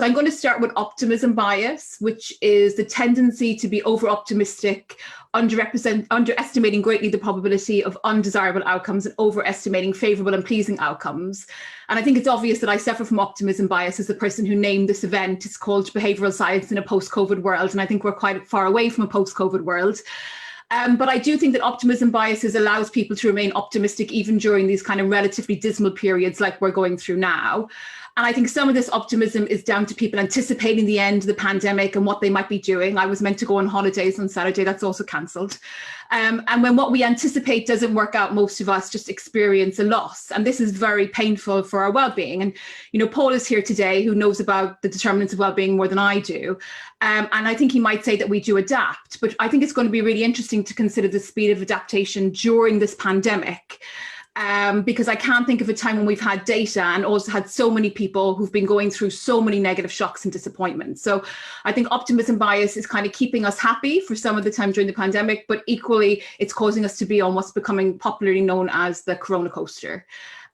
So I'm going to start with optimism bias, which is the tendency to be over-optimistic, underestimating greatly the probability of undesirable outcomes and overestimating favourable and pleasing outcomes. And I think it's obvious that I suffer from optimism bias as the person who named this event. It's called Behavioural Science in a Post-COVID World, and I think we're quite far away from a post-COVID world. But I do think that optimism biases allows people to remain optimistic even during these kind of relatively dismal periods like we're going through now. And I think some of this optimism is down to people anticipating the end of the pandemic and what they might be doing. I was meant to go on holidays on Saturday, that's also cancelled. And when what we anticipate doesn't work out, most of us just experience a loss. And this is very painful for our well-being. And, you know, Paul is here today who knows about the determinants of well-being more than I do. And I think he might say that we do adapt, but I think it's going to be really interesting to consider the speed of adaptation during this pandemic. Because I can't think of a time when we've had data and also had so many people who've been going through so many negative shocks and disappointments. So I think optimism bias is kind of keeping us happy for some of the time during the pandemic, but equally it's causing us to be on what's becoming popularly known as the corona coaster.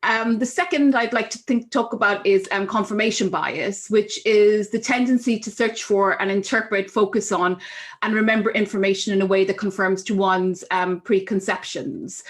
The second I'd like to talk about is confirmation bias, which is the tendency to search for and interpret, focus on, and remember information in a way that confirms to one's preconceptions.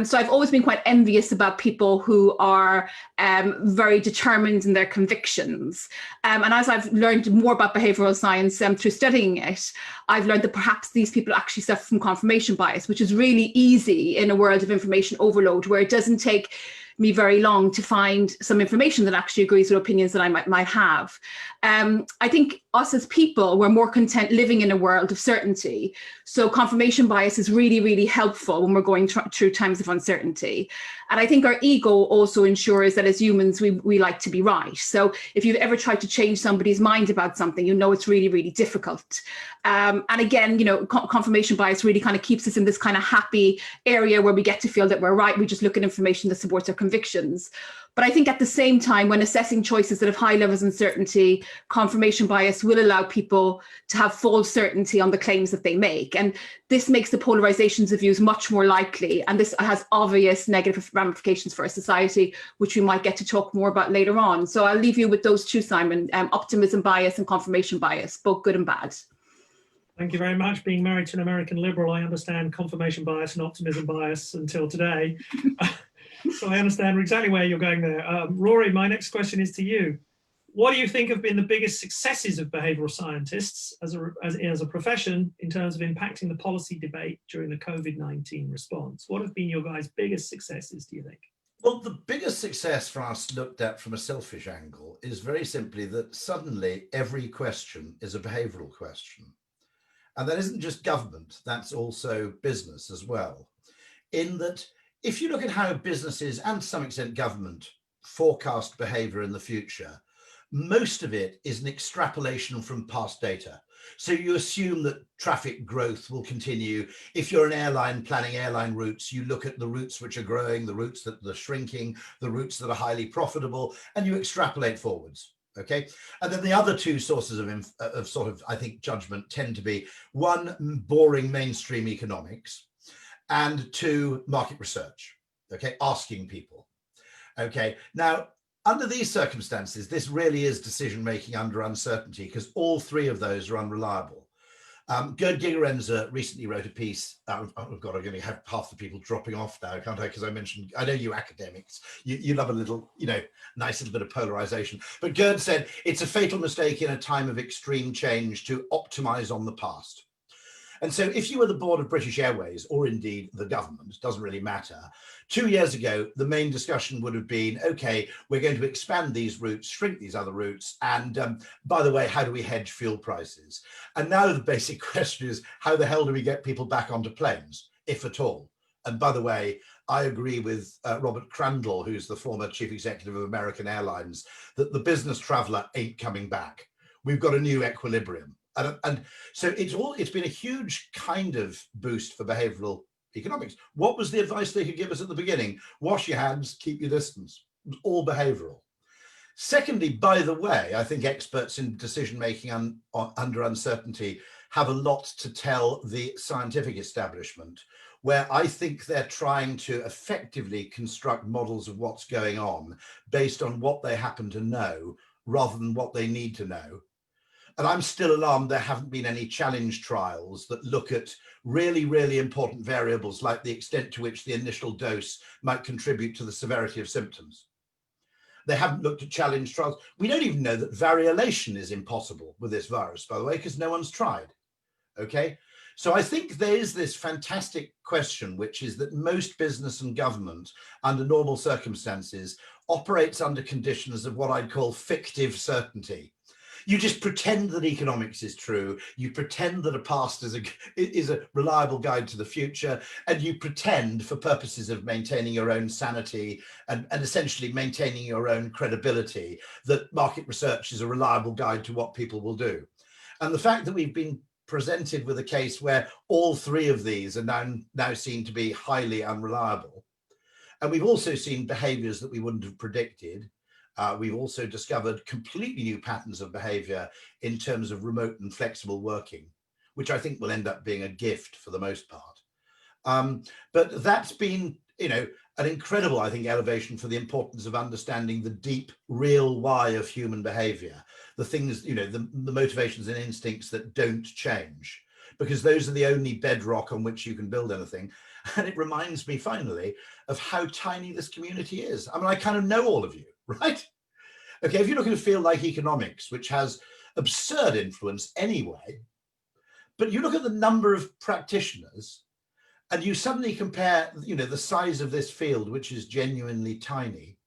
So I've always been quite envious about people who are very determined in their convictions. And as I've learned more about behavioural science through studying it, I've learned that perhaps these people actually suffer from confirmation bias, which is really easy in a world of information overload, where it doesn't take me very long to find some information that actually agrees with opinions that I might have. I think us as people, we're more content living in a world of certainty. So confirmation bias is really, really helpful when we're going through times of uncertainty. And I think our ego also ensures that as humans, we like to be right. So if you've ever tried to change somebody's mind about something, you know it's really, really difficult. And again, you know, confirmation bias really kind of keeps us in this kind of happy area where we get to feel that we're right. We just look at information that supports our convictions. But I think at the same time, when assessing choices that have high levels of uncertainty, confirmation bias will allow people to have false certainty on the claims that they make. And this makes the polarizations of views much more likely. And this has obvious negative ramifications for our society, which we might get to talk more about later on. So I'll leave you with those two, Simon, optimism bias and confirmation bias, both good and bad. Thank you very much. Being married to an American liberal, I understand confirmation bias and optimism bias until today. So I understand exactly where you're going there. Rory, my next question is to you. What do you think have been the biggest successes of behavioural scientists as a profession in terms of impacting the policy debate during the COVID-19 response? What have been your guys' biggest successes, do you think? Well, the biggest success for us looked at from a selfish angle is very simply that suddenly every question is a behavioural question. And that isn't just government, that's also business as well. In that, if you look at how businesses and to some extent government forecast behavior in the future, most of it is an extrapolation from past data. So you assume that traffic growth will continue. If you're an airline planning airline routes, you look at the routes which are growing, the routes that are shrinking, the routes that are highly profitable, and you extrapolate forwards. Okay, and then the other two sources of sort of, I think, judgment tend to be one, boring mainstream economics, and two, market research. Okay, asking people. Okay, now under these circumstances, this really is decision making under uncertainty because all three of those are unreliable. Gerd Gigerenzer recently wrote a piece. Oh God, I'm going to have half the people dropping off now, can't I? Because I know you academics, you love a little, you know, nice little bit of polarization. But Gerd said, it's a fatal mistake in a time of extreme change to optimize on the past. And so if you were the board of British Airways, or indeed the government, it doesn't really matter, 2 years ago, the main discussion would have been, okay, we're going to expand these routes, shrink these other routes, and by the way, how do we hedge fuel prices? And now the basic question is, how the hell do we get people back onto planes, if at all? And by the way, I agree with Robert Crandall, who's the former chief executive of American Airlines, that the business traveler ain't coming back. We've got a new equilibrium. And so it's been a huge kind of boost for behavioral economics. What was the advice they could give us at the beginning? Wash your hands, keep your distance. It was all behavioral. Secondly, by the way, I think experts in decision making under uncertainty have a lot to tell the scientific establishment, where I think they're trying to effectively construct models of what's going on based on what they happen to know, rather than what they need to know. And I'm still alarmed there haven't been any challenge trials that look at really, really important variables like the extent to which the initial dose might contribute to the severity of symptoms. They haven't looked at challenge trials. We don't even know that variolation is impossible with this virus, by the way, because no one's tried. Okay. So I think there is this fantastic question, which is that most business and government under normal circumstances operates under conditions of what I'd call fictive certainty. You just pretend that economics is true. You pretend that a past is a reliable guide to the future. And you pretend, for purposes of maintaining your own sanity and essentially maintaining your own credibility, that market research is a reliable guide to what people will do. And the fact that we've been presented with a case where all three of these are now seen to be highly unreliable. And we've also seen behaviors that we wouldn't have predicted. We've also discovered completely new patterns of behavior in terms of remote and flexible working, which I think will end up being a gift for the most part. But that's been, an incredible, I think, elevation for the importance of understanding the deep, real why of human behavior, the things, the motivations and instincts that don't change, because those are the only bedrock on which you can build anything. And it reminds me finally of how tiny this community is. I mean, I kind of know all of you, right? Okay, if you look at a field like economics, which has absurd influence anyway, but you look at the number of practitioners and you suddenly compare, the size of this field, which is genuinely tiny,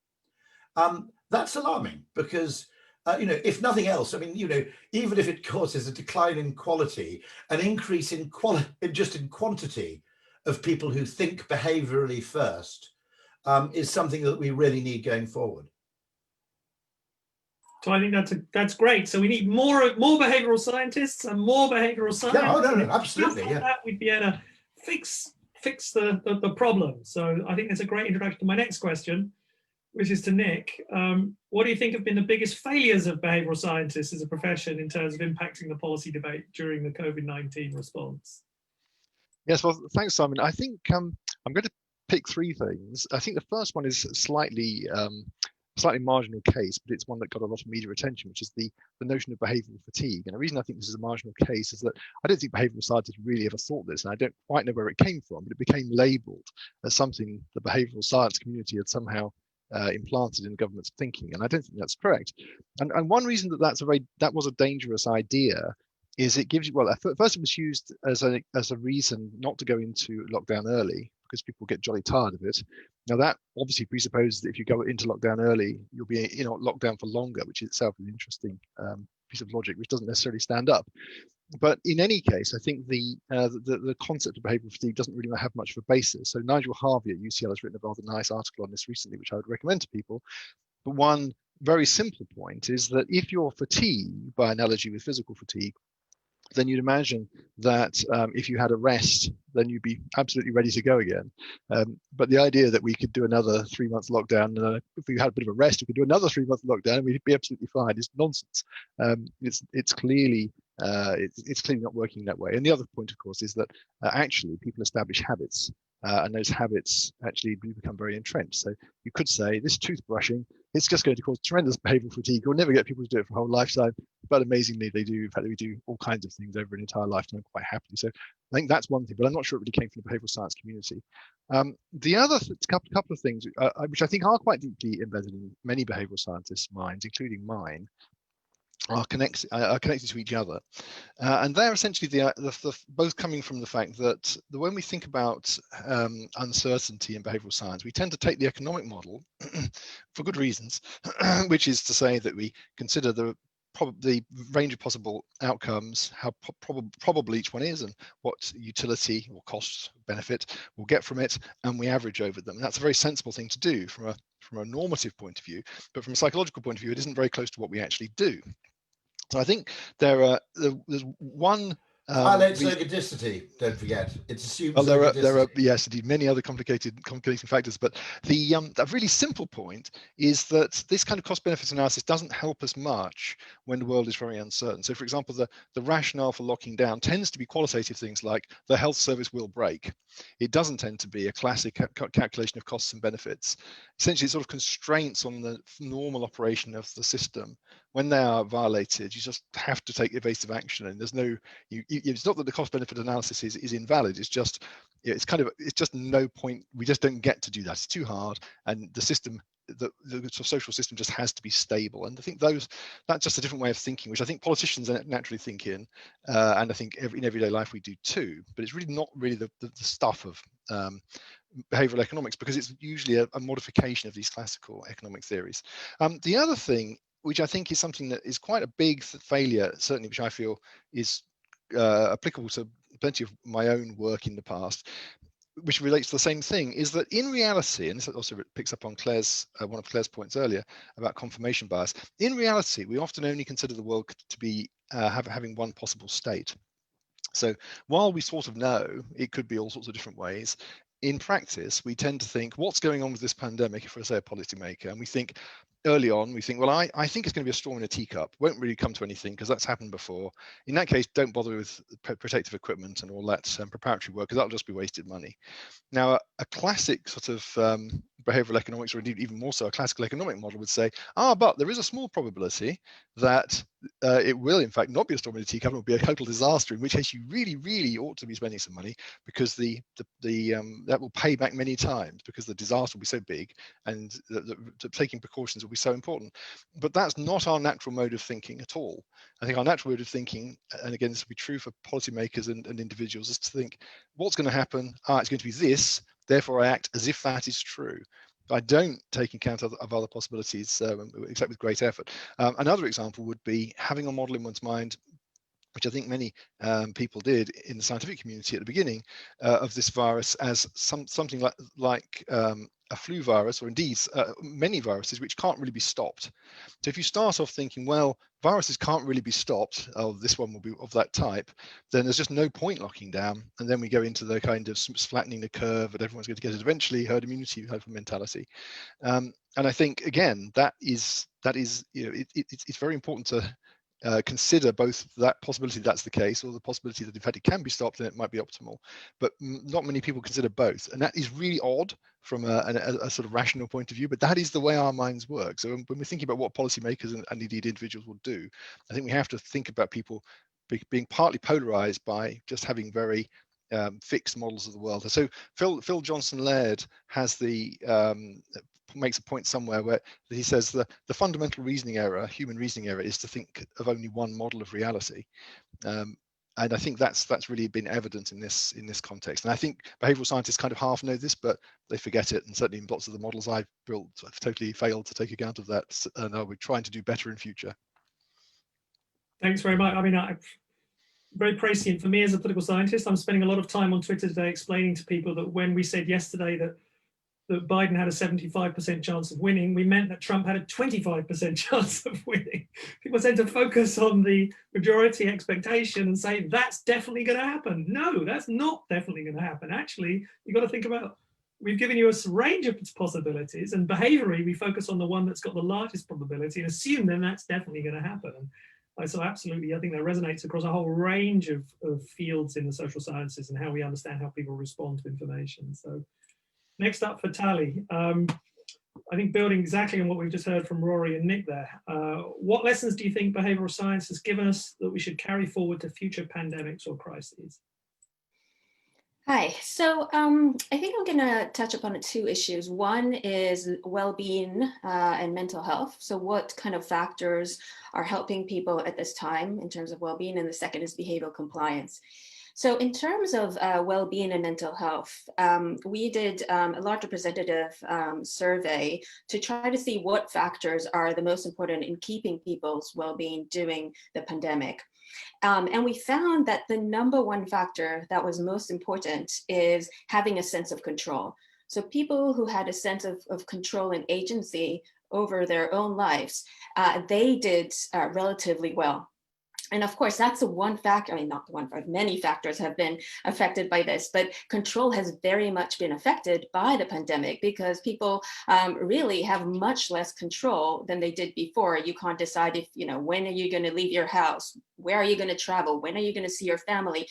that's alarming because, if nothing else, I mean, even if it causes a decline in quality, an increase in quantity of people who think behaviorally first is something that we really need going forward. So I think that's great. So we need more behavioural scientists and more behavioural science. Yeah, no, absolutely. Yeah, that we'd be able to fix the problem. So I think that's a great introduction to my next question, which is to Nick. What do you think have been the biggest failures of behavioural scientists as a profession in terms of impacting the policy debate during the COVID-19 response? Yes, well, thanks, Simon. I think I'm going to pick three things. I think the first one is slightly marginal case, but it's one that got a lot of media attention, which is the notion of behavioural fatigue. And the reason I think this is a marginal case is that I don't think behavioural scientists really ever thought this, and I don't quite know where it came from, but it became labelled as something the behavioural science community had somehow implanted in government's thinking, and I don't think that's correct. And one reason that was a dangerous idea is it gives you, well, first it was used as a reason not to go into lockdown early because people get jolly tired of it. Now that obviously presupposes that if you go into lockdown early, you'll be locked down for longer, which is itself an interesting piece of logic, which doesn't necessarily stand up. But in any case, I think the concept of behavioural fatigue doesn't really have much of a basis. So Nigel Harvey at UCL has written a rather nice article on this recently, which I would recommend to people. But one very simple point is that if you're fatigued, by analogy with physical fatigue, then you'd imagine that if you had a rest, then you'd be absolutely ready to go again. But the idea that we could do another 3 month lockdown, if we had a bit of a rest, we could do another 3 month lockdown and we'd be absolutely fine is nonsense. It's clearly not working that way. And the other point, of course, is that actually people establish habits. And those habits actually become very entrenched. So you could say this toothbrushing, it's just going to cause tremendous behavioural fatigue. You'll never get people to do it for a whole lifetime, but amazingly they do. In fact, we do all kinds of things over an entire lifetime quite happily. So I think that's one thing, but I'm not sure it really came from the behavioural science community. The other couple of things, which I think are quite deeply embedded in many behavioural scientists' minds, including mine, are connected to each other, and they're essentially the both coming from the fact that when we think about uncertainty in behavioural science, we tend to take the economic model for good reasons, which is to say that we consider the range of possible outcomes, how probable each one is, and what utility or cost benefit we'll get from it, and we average over them. And that's a very sensible thing to do from a normative point of view, but from a psychological point of view, it isn't very close to what we actually do. So I think there's one. Ergodicity, don't forget. It's assumed. Well, there are yes, indeed, many other complicating factors. But the really simple point is that this kind of cost-benefit analysis doesn't help us much when the world is very uncertain. So, for example, the rationale for locking down tends to be qualitative things like the health service will break. It doesn't tend to be a classic calculation of costs and benefits. Essentially, it's sort of constraints on the normal operation of the system, when they are violated, you just have to take evasive action, and there's no, it's not that the cost benefit analysis is invalid, it's just, it's just no point, we just don't get to do that, it's too hard, and the system, the sort of social system just has to be stable. And I think that's just a different way of thinking, which I think politicians naturally think in, and I think in everyday life we do too, but it's really not really the stuff of behavioral economics, because it's usually a modification of these classical economic theories. The other thing, which I think is something that is quite a big failure, certainly, which I feel is applicable to plenty of my own work in the past, which relates to the same thing, is that in reality, and this also picks up on Claire's one of Claire's points earlier about confirmation bias, in reality, we often only consider the world to be having one possible state. So while we sort of know it could be all sorts of different ways, in practice, we tend to think, what's going on with this pandemic, if we're, say, a policymaker, and we think, early on, we think, well, I think it's going to be a storm in a teacup. Won't really come to anything because that's happened before. In that case, don't bother with protective equipment and all that preparatory work, because that'll just be wasted money. Now, a classic sort of behavioral economics, or indeed even more so, a classical economic model would say, but there is a small probability that it will, in fact, not be a storm in a teacup, it will be a total disaster, in which case you really, really ought to be spending some money, because that will pay back many times, because the disaster will be so big, and taking precautions will be so important. But that's not our natural mode of thinking at all. I think our natural mode of thinking, and again, this will be true for policymakers and individuals, is to think, what's going to happen? It's going to be this, therefore I act as if that is true. I don't take account of other possibilities, except with great effort. Another example would be having a model in one's mind, which I think many people did in the scientific community at the beginning, of this virus as something like a flu virus, or indeed many viruses which can't really be stopped. So if you start off thinking, well, viruses can't really be stopped, this one will be of that type, then there's just no point locking down. And then we go into the kind of flattening the curve, and everyone's going to get it eventually, herd immunity type of mentality. And I think, again, that is it's very important to consider both that possibility that's the case, or the possibility that in fact it can be stopped and it might be optimal, but not many people consider both, and that is really odd from a sort of rational point of view, but that is the way our minds work. So when we're thinking about what policymakers and indeed individuals will do, I think we have to think about people being partly polarized by just having very fixed models of the world. So Phil Johnson-Laird has makes a point somewhere where he says the fundamental reasoning error, human reasoning error, is to think of only one model of reality. And I think that's really been evident in this context. And I think behavioral scientists kind of half know this, but they forget it. And certainly in lots of the models I've built, I've totally failed to take account of that. And we're trying to do better in future. Thanks very much. I mean, very prescient for me as a political scientist. I'm spending a lot of time on Twitter today explaining to people that when we said yesterday that Biden had a 75% chance of winning, we meant that Trump had a 25% chance of winning. People tend to focus on the majority expectation and say, that's definitely going to happen. No, that's not definitely going to happen. Actually, you've got to think about, we've given you a range of possibilities, and behaviorally, we focus on the one that's got the largest probability and assume then that's definitely going to happen. And so absolutely, I think that resonates across a whole range of fields in the social sciences and how we understand how people respond to information. So next up for Tali, I think building exactly on what we've just heard from Rory and Nick there, what lessons do you think behavioral science has given us that we should carry forward to future pandemics or crises? Hi, so I think I'm going to touch upon two issues. One is well-being and mental health. So what kind of factors are helping people at this time in terms of well-being? And the second is behavioral compliance. So in terms of well-being and mental health, we did a large representative survey to try to see what factors are the most important in keeping people's well-being during the pandemic. And we found that the number one factor that was most important is having a sense of control. So people who had a sense of control and agency over their own lives, they did relatively well. And of course, that's the one factor, I mean, not the one factor, many factors have been affected by this, but control has very much been affected by the pandemic because people really have much less control than they did before. You can't decide if, when are you going to leave your house? Where are you going to travel? When are you going to see your family?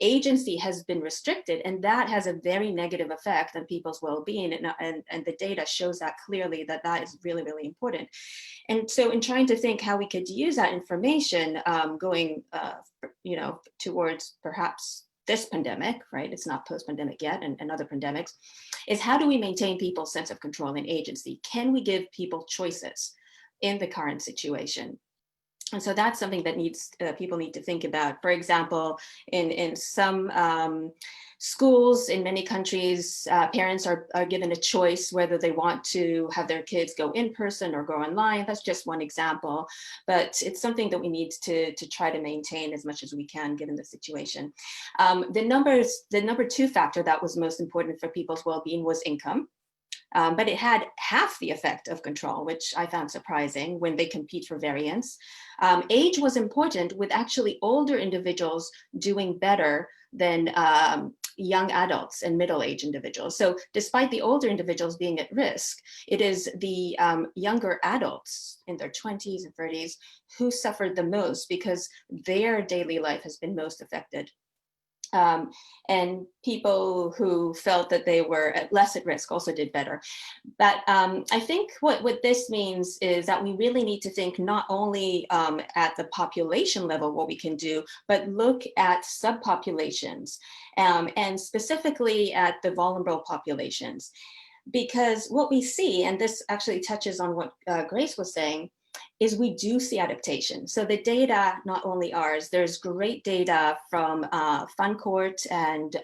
agency has been restricted, and that has a very negative effect on people's well-being, and the data shows that clearly, that is really, really important. And so in trying to think how we could use that information going towards perhaps this pandemic, right? It's not post-pandemic yet, and other pandemics, is how do we maintain people's sense of control and agency? Can we give people choices in the current situation? And so that's something that people need to think about. For example, in some schools in many countries, parents are given a choice whether they want to have their kids go in person or go online. That's just one example, but it's something that we need to try to maintain as much as we can given the situation. The number two factor that was most important for people's well-being was income. But it had half the effect of control, which I found surprising when they compete for variance. Age was important, with actually older individuals doing better than young adults and middle-aged individuals. So despite the older individuals being at risk, it is the younger adults in their 20s and 30s who suffered the most because their daily life has been most affected. And people who felt that they were less at risk also did better. But I think what this means is that we really need to think not only at the population level what we can do, but look at subpopulations, and specifically at the vulnerable populations. Because what we see, and this actually touches on what Grace was saying, is we do see adaptation. So the data, not only ours, there's great data from Funcourt and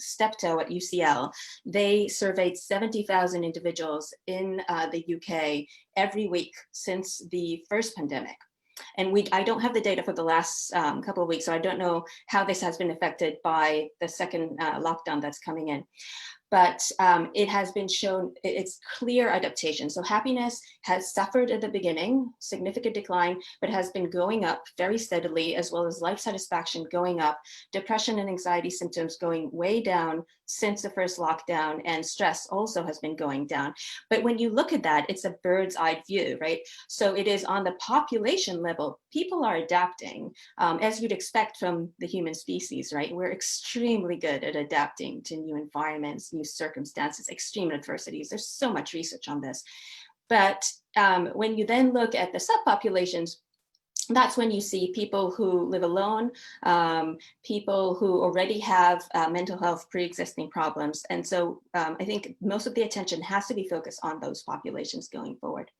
Steptoe at UCL. They surveyed 70,000 individuals in the UK every week since the first pandemic. And I don't have the data for the last couple of weeks, so I don't know how this has been affected by the second lockdown that's coming in. But it has been shown, it's clear adaptation. So happiness has suffered at the beginning, significant decline, but has been going up very steadily, as well as life satisfaction going up, depression and anxiety symptoms going way down since the first lockdown, and stress also has been going down. But when you look at that, it's a bird's eye view, right? So it is on the population level, people are adapting, as you'd expect from the human species, right? We're extremely good at adapting to new environments, new circumstances, extreme adversities. There's so much research on this. But when you then look at the subpopulations, that's when you see people who live alone, people who already have mental health pre-existing problems. And so I think most of the attention has to be focused on those populations going forward.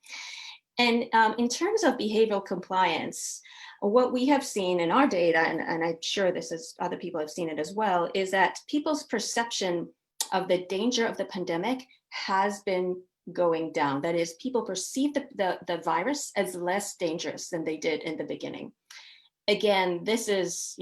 And in terms of behavioral compliance, what we have seen in our data, and I'm sure this is other people have seen it as well, is that people's perception of the danger of the pandemic has been going down. That is, people perceive the virus as less dangerous than they did in the beginning. Again, this is,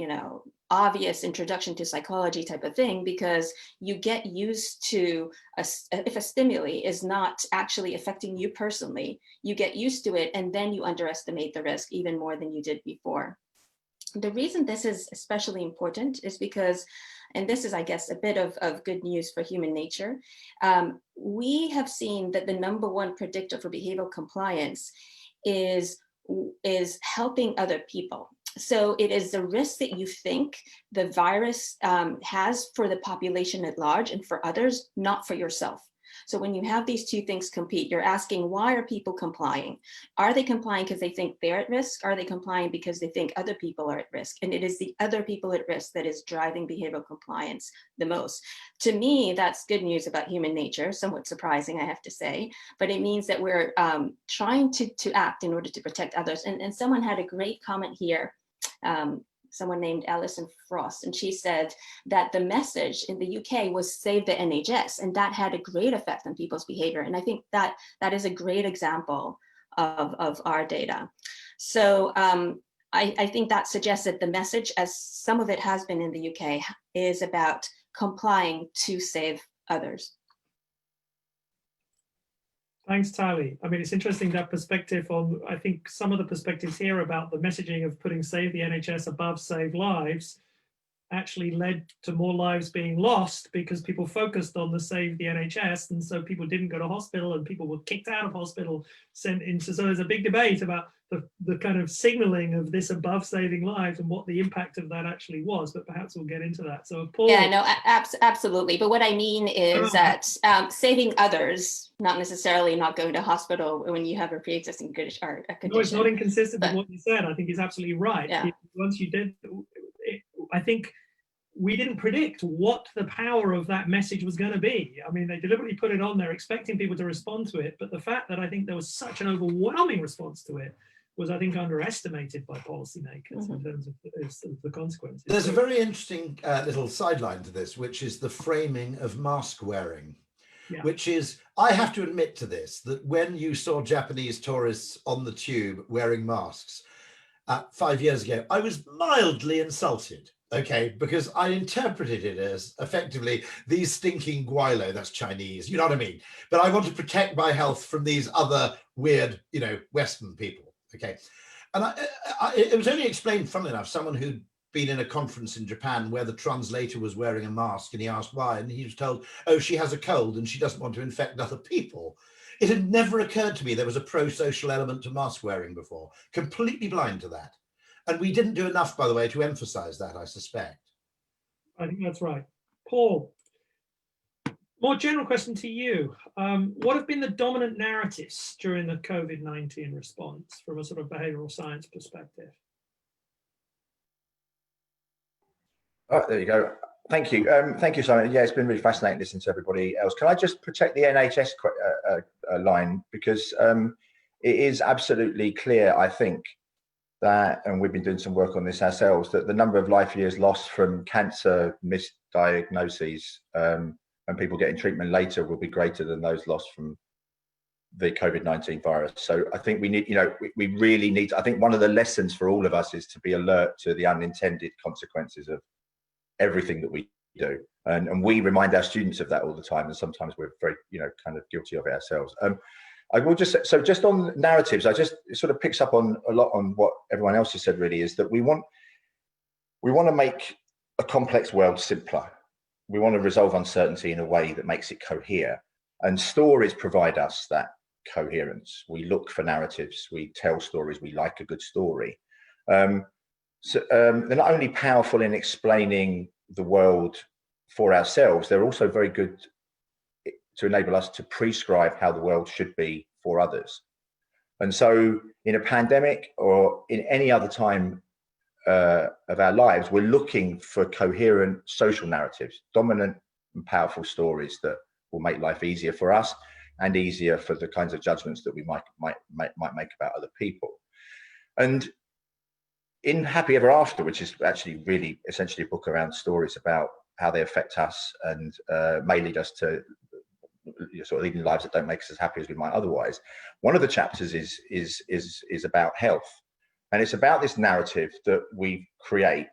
obvious introduction to psychology type of thing, because you get used to, if a stimuli is not actually affecting you personally, you get used to it, and then you underestimate the risk even more than you did before. The reason this is especially important is because, and this is, I guess, a bit of good news for human nature, we have seen that the number one predictor for behavioral compliance is helping other people. So it is the risk that you think the virus has for the population at large and for others, not for yourself. So when you have these two things compete, you're asking, why are people complying? Are they complying because they think they're at risk? Are they complying because they think other people are at risk? And it is the other people at risk that is driving behavioral compliance the most. To me, that's good news about human nature, somewhat surprising, I have to say, but it means that we're trying to act in order to protect others. And someone had a great comment here, someone named Alison Frost, and she said that the message in the UK was save the NHS, and that had a great effect on people's behavior. And I think that is a great example of our data. So I think that suggests that the message, as some of it has been in the UK, is about complying to save others. Thanks, Tali. I mean, it's interesting that perspective on, I think some of the perspectives here about the messaging of putting save the NHS above save lives actually led to more lives being lost because people focused on the save the NHS, and so people didn't go to hospital and people were kicked out of hospital, sent into. So there's a big debate about the kind of signaling of this above saving lives and what the impact of that actually was, but perhaps we'll get into that. So Paul. Yeah, no, absolutely. But what I mean is that saving others, not necessarily not going to hospital when you have a pre-existing condition. No, it's not inconsistent with what you said. I think it's absolutely right. Yeah. Once you did, I think we didn't predict what the power of that message was going to be. I mean, they deliberately put it on there expecting people to respond to it, but the fact that I think there was such an overwhelming response to it was, I think, underestimated by policymakers in terms of the consequences. There's a very interesting little sideline to this, which is the framing of mask wearing, which is, I have to admit to this, that when you saw Japanese tourists on the tube wearing masks 5 years ago, I was mildly insulted. Okay, because I interpreted it as effectively these stinking guilo, that's Chinese, you know what I mean? But I want to protect my health from these other weird, you know, Western people. Okay, and it was only explained, funnily enough, someone who'd been in a conference in Japan where the translator was wearing a mask, and he asked why, and he was told, oh, she has a cold and she doesn't want to infect other people. It had never occurred to me there was a pro-social element to mask wearing before, completely blind to that. And we didn't do enough, by the way, to emphasize that, I suspect. I think that's right. Paul, more general question to you. What have been the dominant narratives during the COVID-19 response from a sort of behavioural science perspective? Oh, there you go. Thank you. Thank you, Simon. Yeah, it's been really fascinating listening to everybody else. Can I just protect the NHS line? Because it is absolutely clear, I think, that, and we've been doing some work on this ourselves, that the number of life years lost from cancer misdiagnoses and people getting treatment later will be greater than those lost from the COVID-19 virus. So I think we need, you know, we really need, I think one of the lessons for all of us is to be alert to the unintended consequences of everything that we do. And we remind our students of that all the time. And sometimes we're very, you know, kind of guilty of it ourselves. I will just, so just on narratives, it sort of picks up on a lot on what everyone else has said, really, is that we want to make a complex world simpler. We want to resolve uncertainty in a way that makes it cohere. And stories provide us that coherence. We look for narratives, we tell stories, we like a good story. They're not only powerful in explaining the world for ourselves, they're also very good to enable us to prescribe how the world should be for others. And so in a pandemic or in any other time of our lives, we're looking for coherent social narratives, dominant and powerful stories that will make life easier for us and easier for the kinds of judgments that we might make about other people. And in Happy Ever After, which is actually really essentially a book around stories about how they affect us and may lead us to sort of leading lives that don't make us as happy as we might otherwise. One of the chapters is about health, and it's about this narrative that we create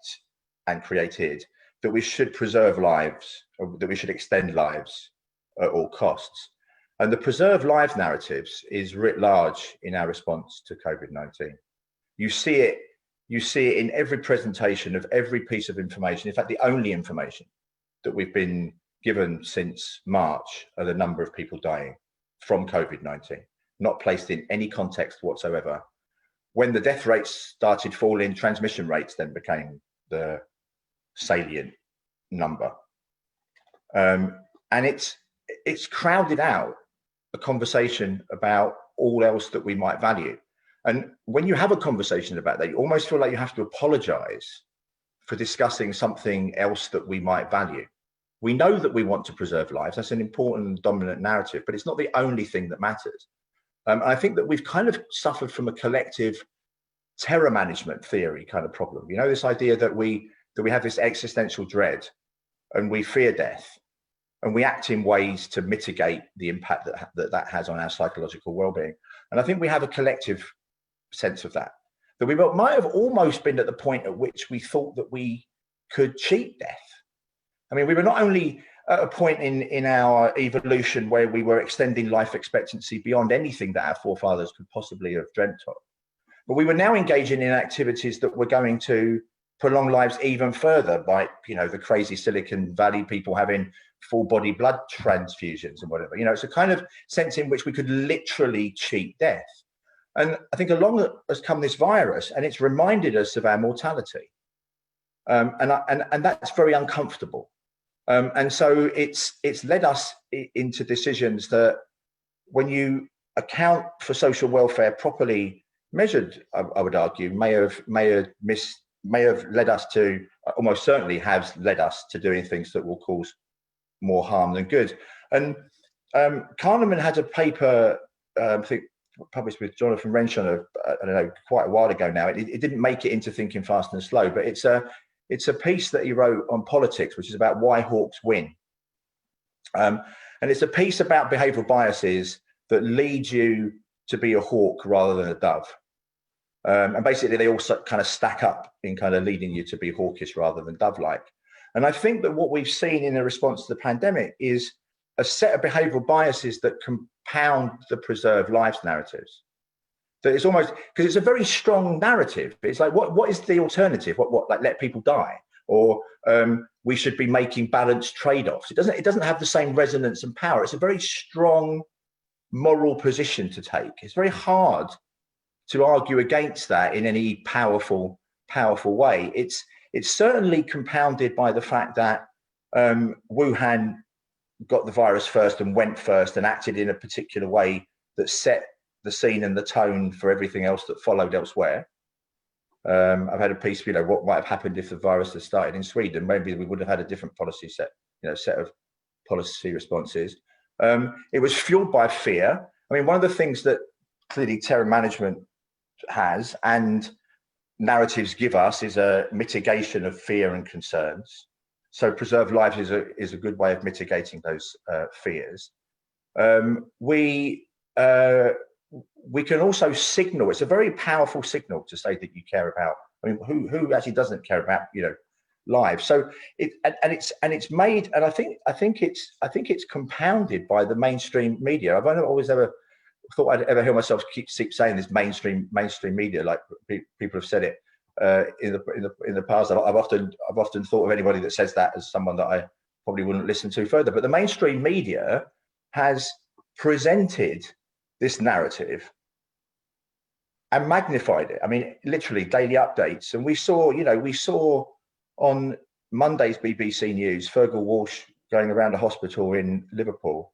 and created, that we should preserve lives, or that we should extend lives at all costs. And the preserve life narratives is writ large in our response to COVID-19. You see it in every presentation of every piece of information. In fact, the only information that we've been given since March are the number of people dying from COVID-19, not placed in any context whatsoever. When the death rates started falling, transmission rates then became the salient number. And it's crowded out a conversation about all else that we might value. And when you have a conversation about that, you almost feel like you have to apologize for discussing something else that we might value. We know that we want to preserve lives. That's an important and dominant narrative, but it's not the only thing that matters. I think that we've kind of suffered from a collective terror management theory kind of problem. You know, this idea that we have this existential dread and we fear death and we act in ways to mitigate the impact that has on our psychological well-being. And I think we have a collective sense of that we might have almost been at the point at which we thought that we could cheat death. I mean, we were not only at a point in our evolution where we were extending life expectancy beyond anything that our forefathers could possibly have dreamt of, but we were now engaging in activities that were going to prolong lives even further by, you know, the crazy Silicon Valley people having full body blood transfusions and whatever. You know, it's a kind of sense in which we could literally cheat death. And I think along has come this virus, and it's reminded us of our mortality. And that's very uncomfortable. And so it's led us into decisions that, when you account for social welfare properly measured, I would argue, may have led us to, almost certainly has led us to doing things that will cause more harm than good. And Kahneman had a paper, I think, published with Jonathan Wrench on I don't know, quite a while ago now. It didn't make it into Thinking Fast and Slow, but it's a piece that he wrote on politics, which is about why hawks win. And it's a piece about behavioural biases that lead you to be a hawk rather than a dove. And basically they all kind of stack up in kind of leading you to be hawkish rather than dove-like. And I think that what we've seen in the response to the pandemic is a set of behavioural biases that compound the preserved lives narratives. That it's almost, because it's a very strong narrative. It's like, what is the alternative? What like let people die, or we should be making balanced trade-offs. It doesn't have the same resonance and power. It's a very strong moral position to take. It's very hard to argue against that in any powerful way. It's certainly compounded by the fact that Wuhan got the virus first and went first and acted in a particular way that set the scene and the tone for everything else that followed elsewhere. I've had a piece, you know, what might have happened if the virus had started in Sweden. Maybe we would have had a different policy set of policy responses. It was fueled by fear. I mean, one of the things that clearly terror management has and narratives give us is a mitigation of fear and concerns. So preserved lives is a good way of mitigating those fears. We can also signal. It's a very powerful signal to say that you care about. I mean, who actually doesn't care about, you know, lives? So it's made, and I think it's compounded by the mainstream media. I've only always ever thought I'd ever hear myself keep saying this mainstream media, like people have said it in the past. I've often thought of anybody that says that as someone that I probably wouldn't listen to further. But the mainstream media has presented this narrative and magnified it. I mean, literally daily updates. And we saw on Monday's BBC News, Fergal Walsh going around a hospital in Liverpool,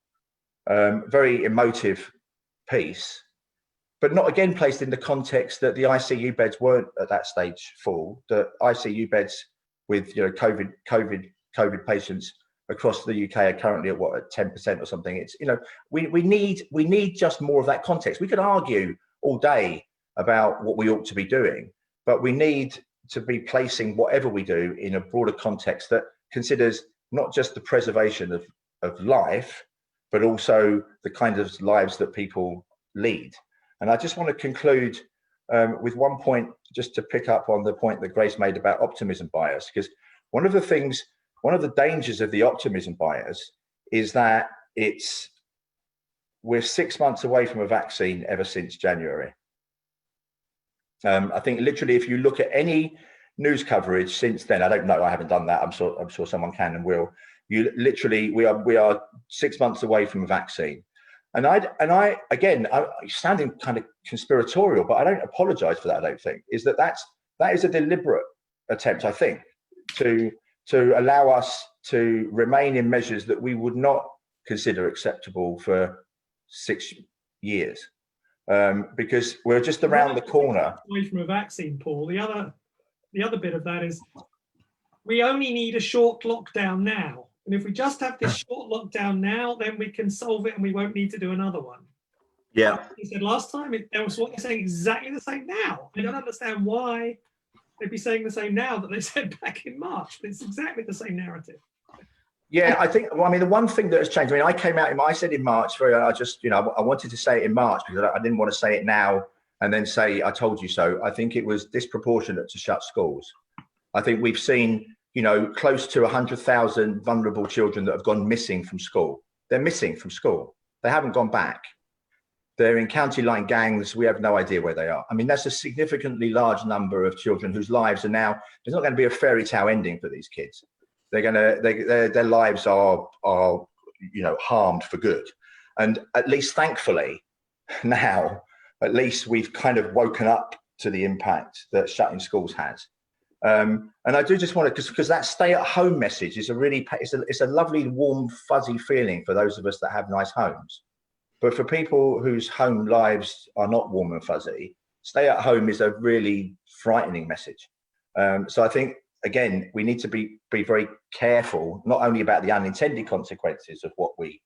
very emotive piece, but not again placed in the context that the ICU beds weren't at that stage full. The ICU beds with, you know, COVID patients across the UK are currently at 10% or something. It's, you know, we need just more of that context. We could argue all day about what we ought to be doing, but we need to be placing whatever we do in a broader context that considers not just the preservation of life, but also the kind of lives that people lead. And I just want to conclude with one point, just to pick up on the point that Grace made about optimism bias, because one of the dangers of the optimism bias is that we're 6 months away from a vaccine ever since January. I think literally, if you look at any news coverage since then, I don't know, I haven't done that. I'm sure someone can and will. We are 6 months away from a vaccine. And I again, I'm sounding kind of conspiratorial, but I don't apologize for that. I don't think that is a deliberate attempt, I think, to allow us to remain in measures that we would not consider acceptable for 6 years, because we're just around the corner. Away from a vaccine, Paul. The other bit of that is we only need a short lockdown now. And if we just have this short lockdown now, then we can solve it and we won't need to do another one. Yeah. Like you said last time, there was what you're saying exactly the same now. I don't understand why they'd be saying the same now that they said back in March, but it's exactly the same narrative. Yeah, I think, well, I mean, the one thing that has changed, I mean, I said in March, I wanted to say it in March because I didn't want to say it now and then say, I told you so. I think it was disproportionate to shut schools. I think we've seen, you know, close to 100,000 vulnerable children that have gone missing from school. They're missing from school. They haven't gone back. They're in county line gangs. We have no idea where they are. I mean, that's a significantly large number of children whose lives are now, there's not going to be a fairy tale ending for these kids. They're going to, their lives are, you know, harmed for good. And at least thankfully now, at least we've kind of woken up to the impact that shutting schools has. And I do just want to, because that stay at home message is a really, it's a lovely, warm, fuzzy feeling for those of us that have nice homes. But for people whose home lives are not warm and fuzzy, stay at home is a really frightening message. So I think, again, we need to be very careful, not only about the unintended consequences of what we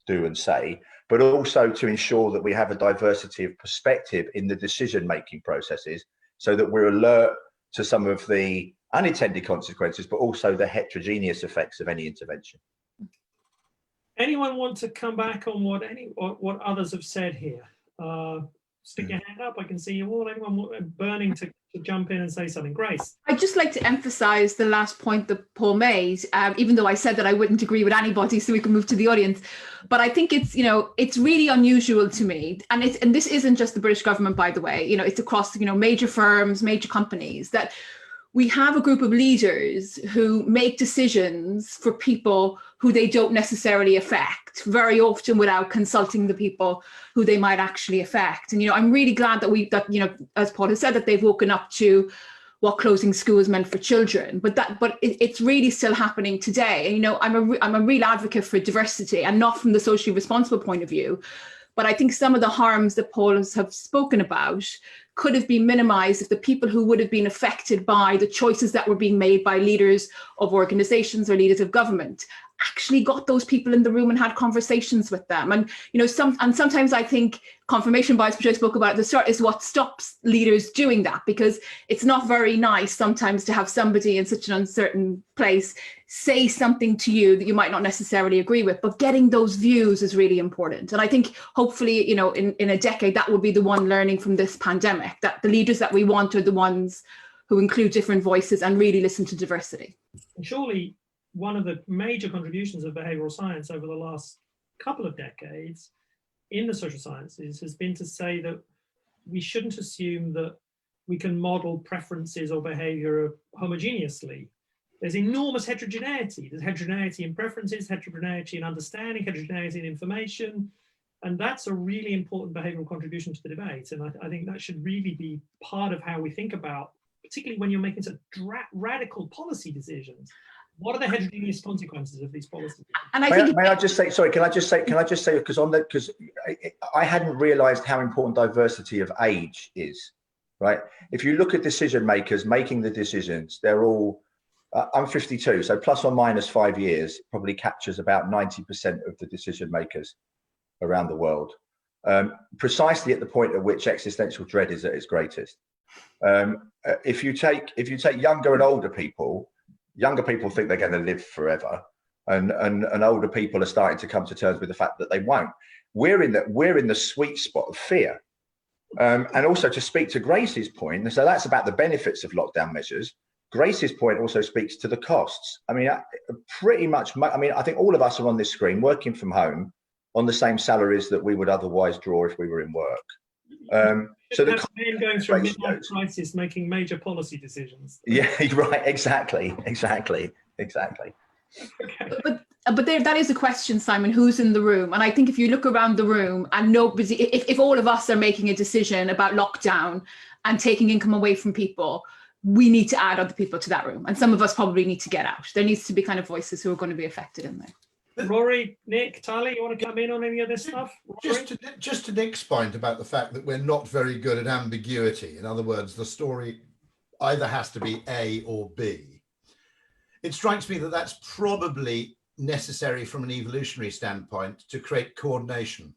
do and say, but also to ensure that we have a diversity of perspective in the decision-making processes so that we're alert to some of the unintended consequences, but also the heterogeneous effects of any intervention. Anyone want to come back on what others have said here? Stick your hand up. I can see you all. Anyone burning to jump in and say something? Grace. I'd just like to emphasize the last point that Paul made, even though I said that I wouldn't agree with anybody, so we can move to the audience. But I think it's, you know, it's really unusual to me. And this isn't just the British government, by the way, you know, it's across, you know, major firms, major companies, that we have a group of leaders who make decisions for people who they don't necessarily affect, very often without consulting the people who they might actually affect. And, you know, I'm really glad that you know, as Paul has said, that they've woken up to what closing schools meant for children, but it's really still happening today. And, you know, I'm a real advocate for diversity, and not from the socially responsible point of view, but I think some of the harms that Paul has spoken about could have been minimized if the people who would have been affected by the choices that were being made by leaders of organizations or leaders of government actually got those people in the room and had conversations with them. And, you know, sometimes I think confirmation bias, which I spoke about at the start, is what stops leaders doing that, because it's not very nice sometimes to have somebody in such an uncertain place say something to you that you might not necessarily agree with, but getting those views is really important. And I think hopefully, you know, in a decade, that will be the one learning from this pandemic, that the leaders that we want are the ones who include different voices and really listen to diversity. And surely one of the major contributions of behavioral science over the last couple of decades in the social sciences has been to say that we shouldn't assume that we can model preferences or behavior homogeneously. There's enormous heterogeneity. There's heterogeneity in preferences, heterogeneity in understanding, heterogeneity in information. And that's a really important behavioral contribution to the debate. And I think that should really be part of how we think about, particularly when you're making such radical policy decisions. What are the heterogeneous consequences of these policies? And I think, may I just say, sorry, can I just say, because I hadn't realized how important diversity of age is, right? If you look at decision makers making the decisions, they're all, I'm 52, so plus or minus 5 years probably captures about 90% of the decision makers around the world, precisely at the point at which existential dread is at its greatest. If you take younger and older people think they're going to live forever, and older people are starting to come to terms with the fact that they won't. We're in the sweet spot of fear, and also to speak to Grace's point. So that's about the benefits of lockdown measures. Grace's point also speaks to the costs. I mean, pretty much. I mean, I think all of us are on this screen working from home on the same salaries that we would otherwise draw if we were in work. So the men going through a midlife crisis making major policy decisions. Yeah, right. Exactly. Okay. But that is a question, Simon, who's in the room? And I think if you look around the room and nobody, if all of us are making a decision about lockdown and taking income away from people, we need to add other people to that room. And some of us probably need to get out. There needs to be kind of voices who are going to be affected in there. Rory, Nick, Tali, you want to come in on any of this stuff? Just to Nick's point about the fact that we're not very good at ambiguity. In other words, the story either has to be A or B. It strikes me that that's probably necessary from an evolutionary standpoint to create coordination.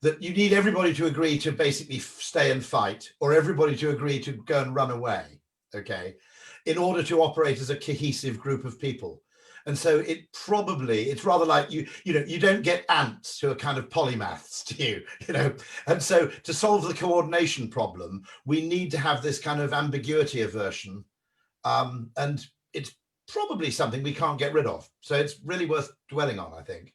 That you need everybody to agree to basically stay and fight, or everybody to agree to go and run away, okay, in order to operate as a cohesive group of people. And so it's rather like you don't get ants who are kind of polymaths to you. And so to solve the coordination problem, we need to have this kind of ambiguity aversion. And it's probably something we can't get rid of. So it's really worth dwelling on, I think.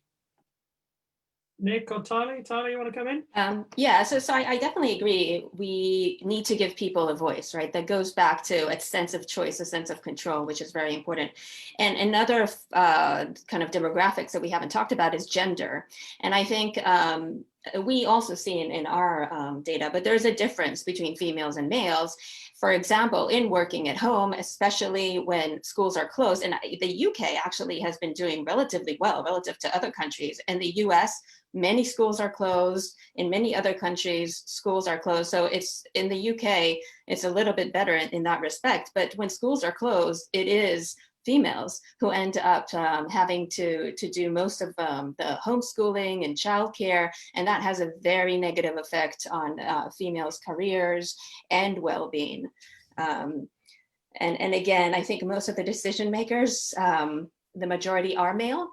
Nick or Tali? Tali, you want to come in? Yeah, so I definitely agree. We need to give people a voice, right? That goes back to a sense of choice, a sense of control, which is very important. And another kind of demographics that we haven't talked about is gender. And I think we also see in our data, but there's a difference between females and males. For example, in working at home, especially when schools are closed, and the UK actually has been doing relatively well relative to other countries. In the US, many schools are closed. In many other countries, schools are closed. So it's in the UK, it's a little bit better in that respect. But when schools are closed, it is females who end up having to do most of the homeschooling and childcare, and that has a very negative effect on females' careers and well-being. And again, I think most of the decision makers, the majority are male.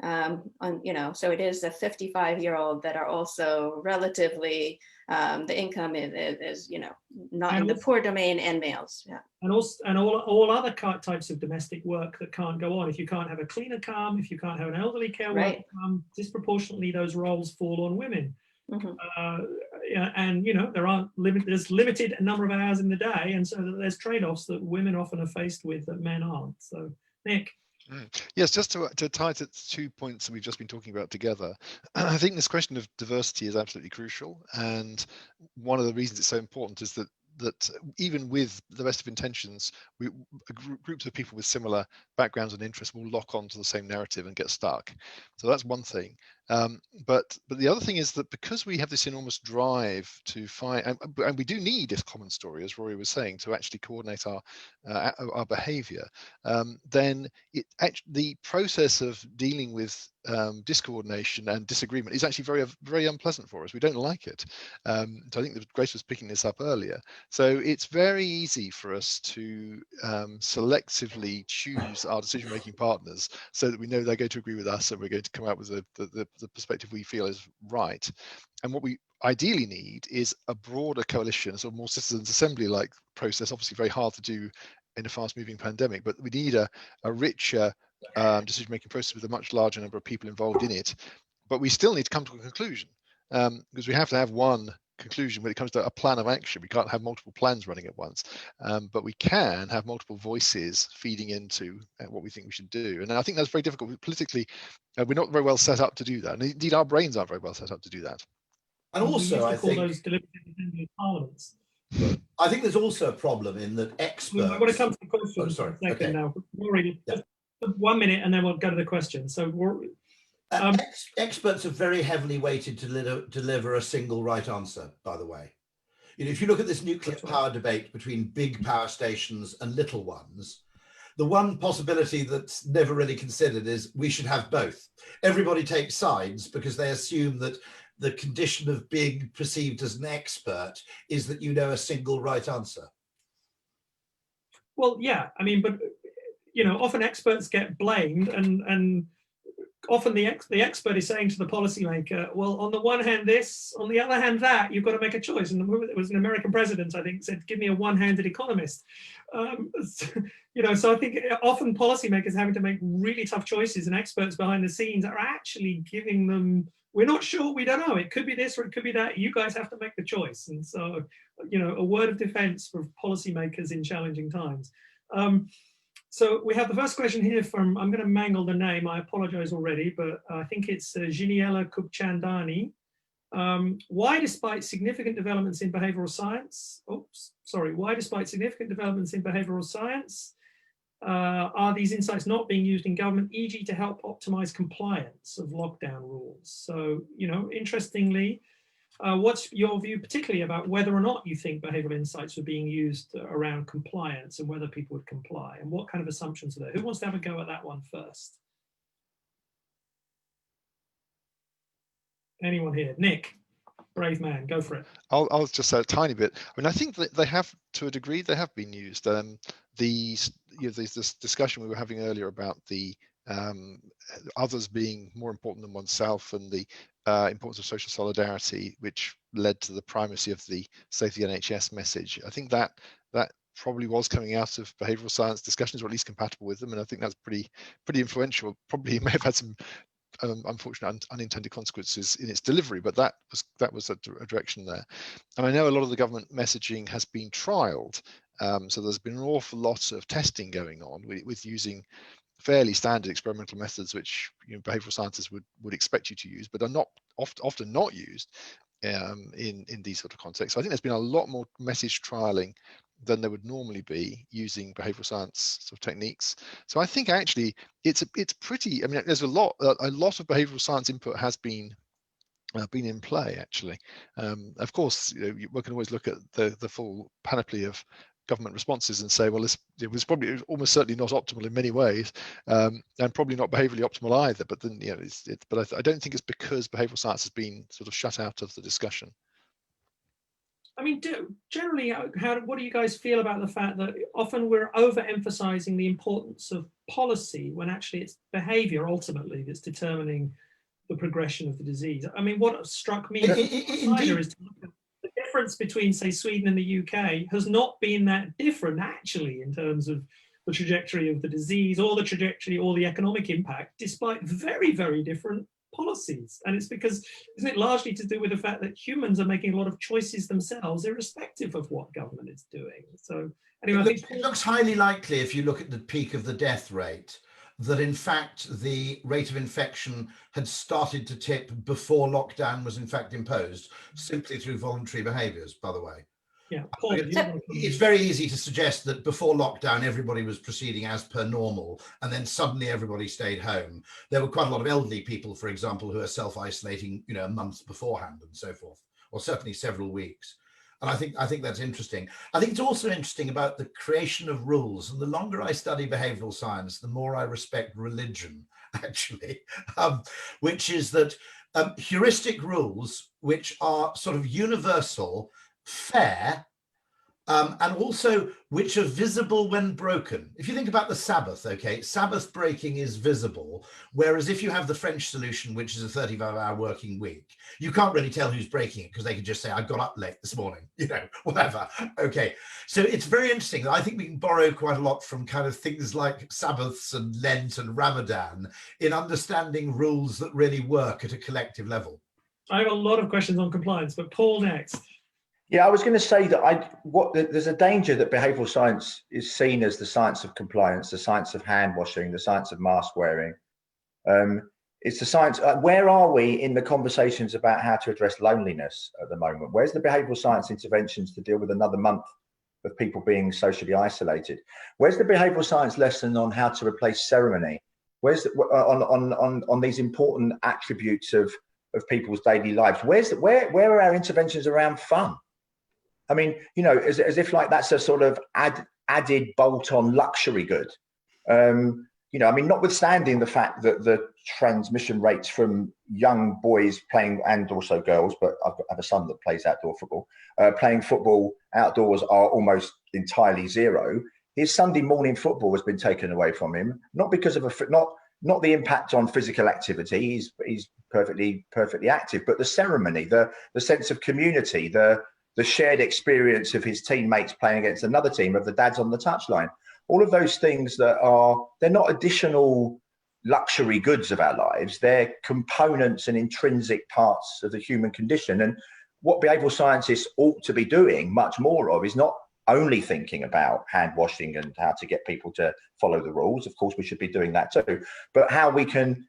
So it is the 55-year-old that are also relatively, the income is not in the poor domain, and males. Yeah. And also, and all other types of domestic work that can't go on. If you can't have a cleaner come, if you can't have an elderly care worker come, disproportionately those roles fall on women. And there's limited number of hours in the day, and so there's trade-offs that women often are faced with that men aren't. So, Nick. Yes, just to tie to 2 points that we've just been talking about together, I think this question of diversity is absolutely crucial. And one of the reasons it's so important is that even with the best of intentions, groups of people with similar backgrounds and interests will lock onto the same narrative and get stuck. So that's one thing. But the other thing is that because we have this enormous drive to find, and we do need this common story, as Rory was saying, to actually coordinate our behaviour, then the process of dealing with discoordination and disagreement is actually very, very unpleasant for us. We don't like it. So I think that Grace was picking this up earlier. So it's very easy for us to selectively choose our decision-making partners so that we know they're going to agree with us and we're going to come out with the perspective we feel is right. And what we ideally need is a broader coalition, sort of more citizens assembly-like process, obviously very hard to do in a fast-moving pandemic, but we need a richer decision-making process with a much larger number of people involved in it. But we still need to come to a conclusion, because we have to have one conclusion when it comes to a plan of action. We can't have multiple plans running at once, but we can have multiple voices feeding into what we think we should do. And I think that's very difficult. Politically, we're not very well set up to do that. And indeed, our brains aren't very well set up to do that. And also, I think those deliberative assembly parliaments. I think there's also a problem in that experts. I want to come to the question. Oh, sorry. Okay. Now, Rory, just 1 minute, and then we'll go to the question. So, experts are very heavily weighted to deliver a single right answer, by the way. If you look at this nuclear power debate between big power stations and little ones, the one possibility that's never really considered is we should have both. Everybody takes sides because they assume that the condition of being perceived as an expert is that you know a single right answer. Well, yeah, I mean, but often experts get blamed, and often the expert is saying to the policymaker, well, on the one hand this, on the other hand that, you've got to make a choice. And it was an American president, I think, said, give me a one-handed economist. So I think often policymakers having to make really tough choices, and experts behind the scenes are actually giving them, we're not sure, we don't know, it could be this or it could be that, you guys have to make the choice. And so, a word of defense for policymakers in challenging times. So we have the first question here from, I'm going to mangle the name, I apologize already, but I think it's Jiniela Kupchandani. Why despite significant developments in behavioral science, are these insights not being used in government, e.g. to help optimize compliance of lockdown rules? So, interestingly, what's your view particularly about whether or not you think behavioral insights are being used around compliance and whether people would comply, and what kind of assumptions are there? Who wants to have a go at that one first? Anyone here? Nick, brave man, go for it. I'll just say a tiny bit. I mean, I think that they have, to a degree, they have been used. There's this discussion we were having earlier about the others being more important than oneself, and the importance of social solidarity, which led to the primacy of the Save the NHS message. I think that probably was coming out of behavioural science discussions, or at least compatible with them, and I think that's pretty influential. Probably may have had some unfortunate unintended consequences in its delivery, but that was a direction there. And I know a lot of the government messaging has been trialed, so there's been an awful lot of testing going on with using fairly standard experimental methods, which behavioral scientists would expect you to use, but are not often not used in these sort of contexts. So I think there's been a lot more message trialing than there would normally be using behavioral science sort of techniques. So I think actually it's pretty. I mean, there's a lot of behavioral science input has been in play actually. Of course, we can always look at the full panoply of government responses and say, well, it was probably almost certainly not optimal in many ways, and probably not behaviorally optimal either. But then, but I don't think it's because behavioral science has been sort of shut out of the discussion. I mean, generally, what do you guys feel about the fact that often we're overemphasizing the importance of policy when actually it's behavior ultimately that's determining the progression of the disease? I mean, what struck me as an outsider is to look at the difference between, say, Sweden and the UK has not been that different actually in terms of the trajectory of the disease or the trajectory or the economic impact, despite very, very different policies. And it's because, isn't it largely to do with the fact that humans are making a lot of choices themselves, irrespective of what government is doing? So anyway, it looks highly likely, if you look at the peak of the death rate, that in fact the rate of infection had started to tip before lockdown was in fact imposed, simply through voluntary behaviours, by the way. Yeah, Paul, it's very easy to suggest that before lockdown everybody was proceeding as per normal, and then suddenly everybody stayed home. There were quite a lot of elderly people, for example, who are self-isolating, a month beforehand and so forth, or certainly several weeks. And I think that's interesting. I think it's also interesting about the creation of rules. And the longer I study behavioral science, the more I respect religion, actually, which is that heuristic rules, which are sort of universal, fair, and also which are visible when broken. If you think about the Sabbath, okay, Sabbath breaking is visible, whereas if you have the French solution, which is a 35-hour working week, you can't really tell who's breaking it because they could just say, I got up late this morning, whatever. Okay, so it's very interesting. I think we can borrow quite a lot from kind of things like Sabbaths and Lent and Ramadan in understanding rules that really work at a collective level. I have a lot of questions on compliance, but Paul next. Yeah, I was going to say that there's a danger that behavioural science is seen as the science of compliance, the science of hand washing, the science of mask wearing. It's the science. Where are we in the conversations about how to address loneliness at the moment? Where's the behavioural science interventions to deal with another month of people being socially isolated? Where's the behavioural science lesson on how to replace ceremony? Where's on these important attributes of people's daily lives? Where are our interventions around fun? I mean, as if like that's a sort of added bolt-on luxury good. I mean, notwithstanding the fact that the transmission rates from young boys playing, and also girls, but I have a son that plays outdoor football, playing football outdoors are almost entirely zero. His Sunday morning football has been taken away from him, not because of not the impact on physical activity. He's perfectly active, but the ceremony, the sense of community, the shared experience of his teammates playing against another team, of the dads on the touchline, all of those things they're not additional luxury goods of our lives. They're components and intrinsic parts of the human condition. And what behavioural scientists ought to be doing much more of is not only thinking about hand washing and how to get people to follow the rules. Of course, we should be doing that too, but how we can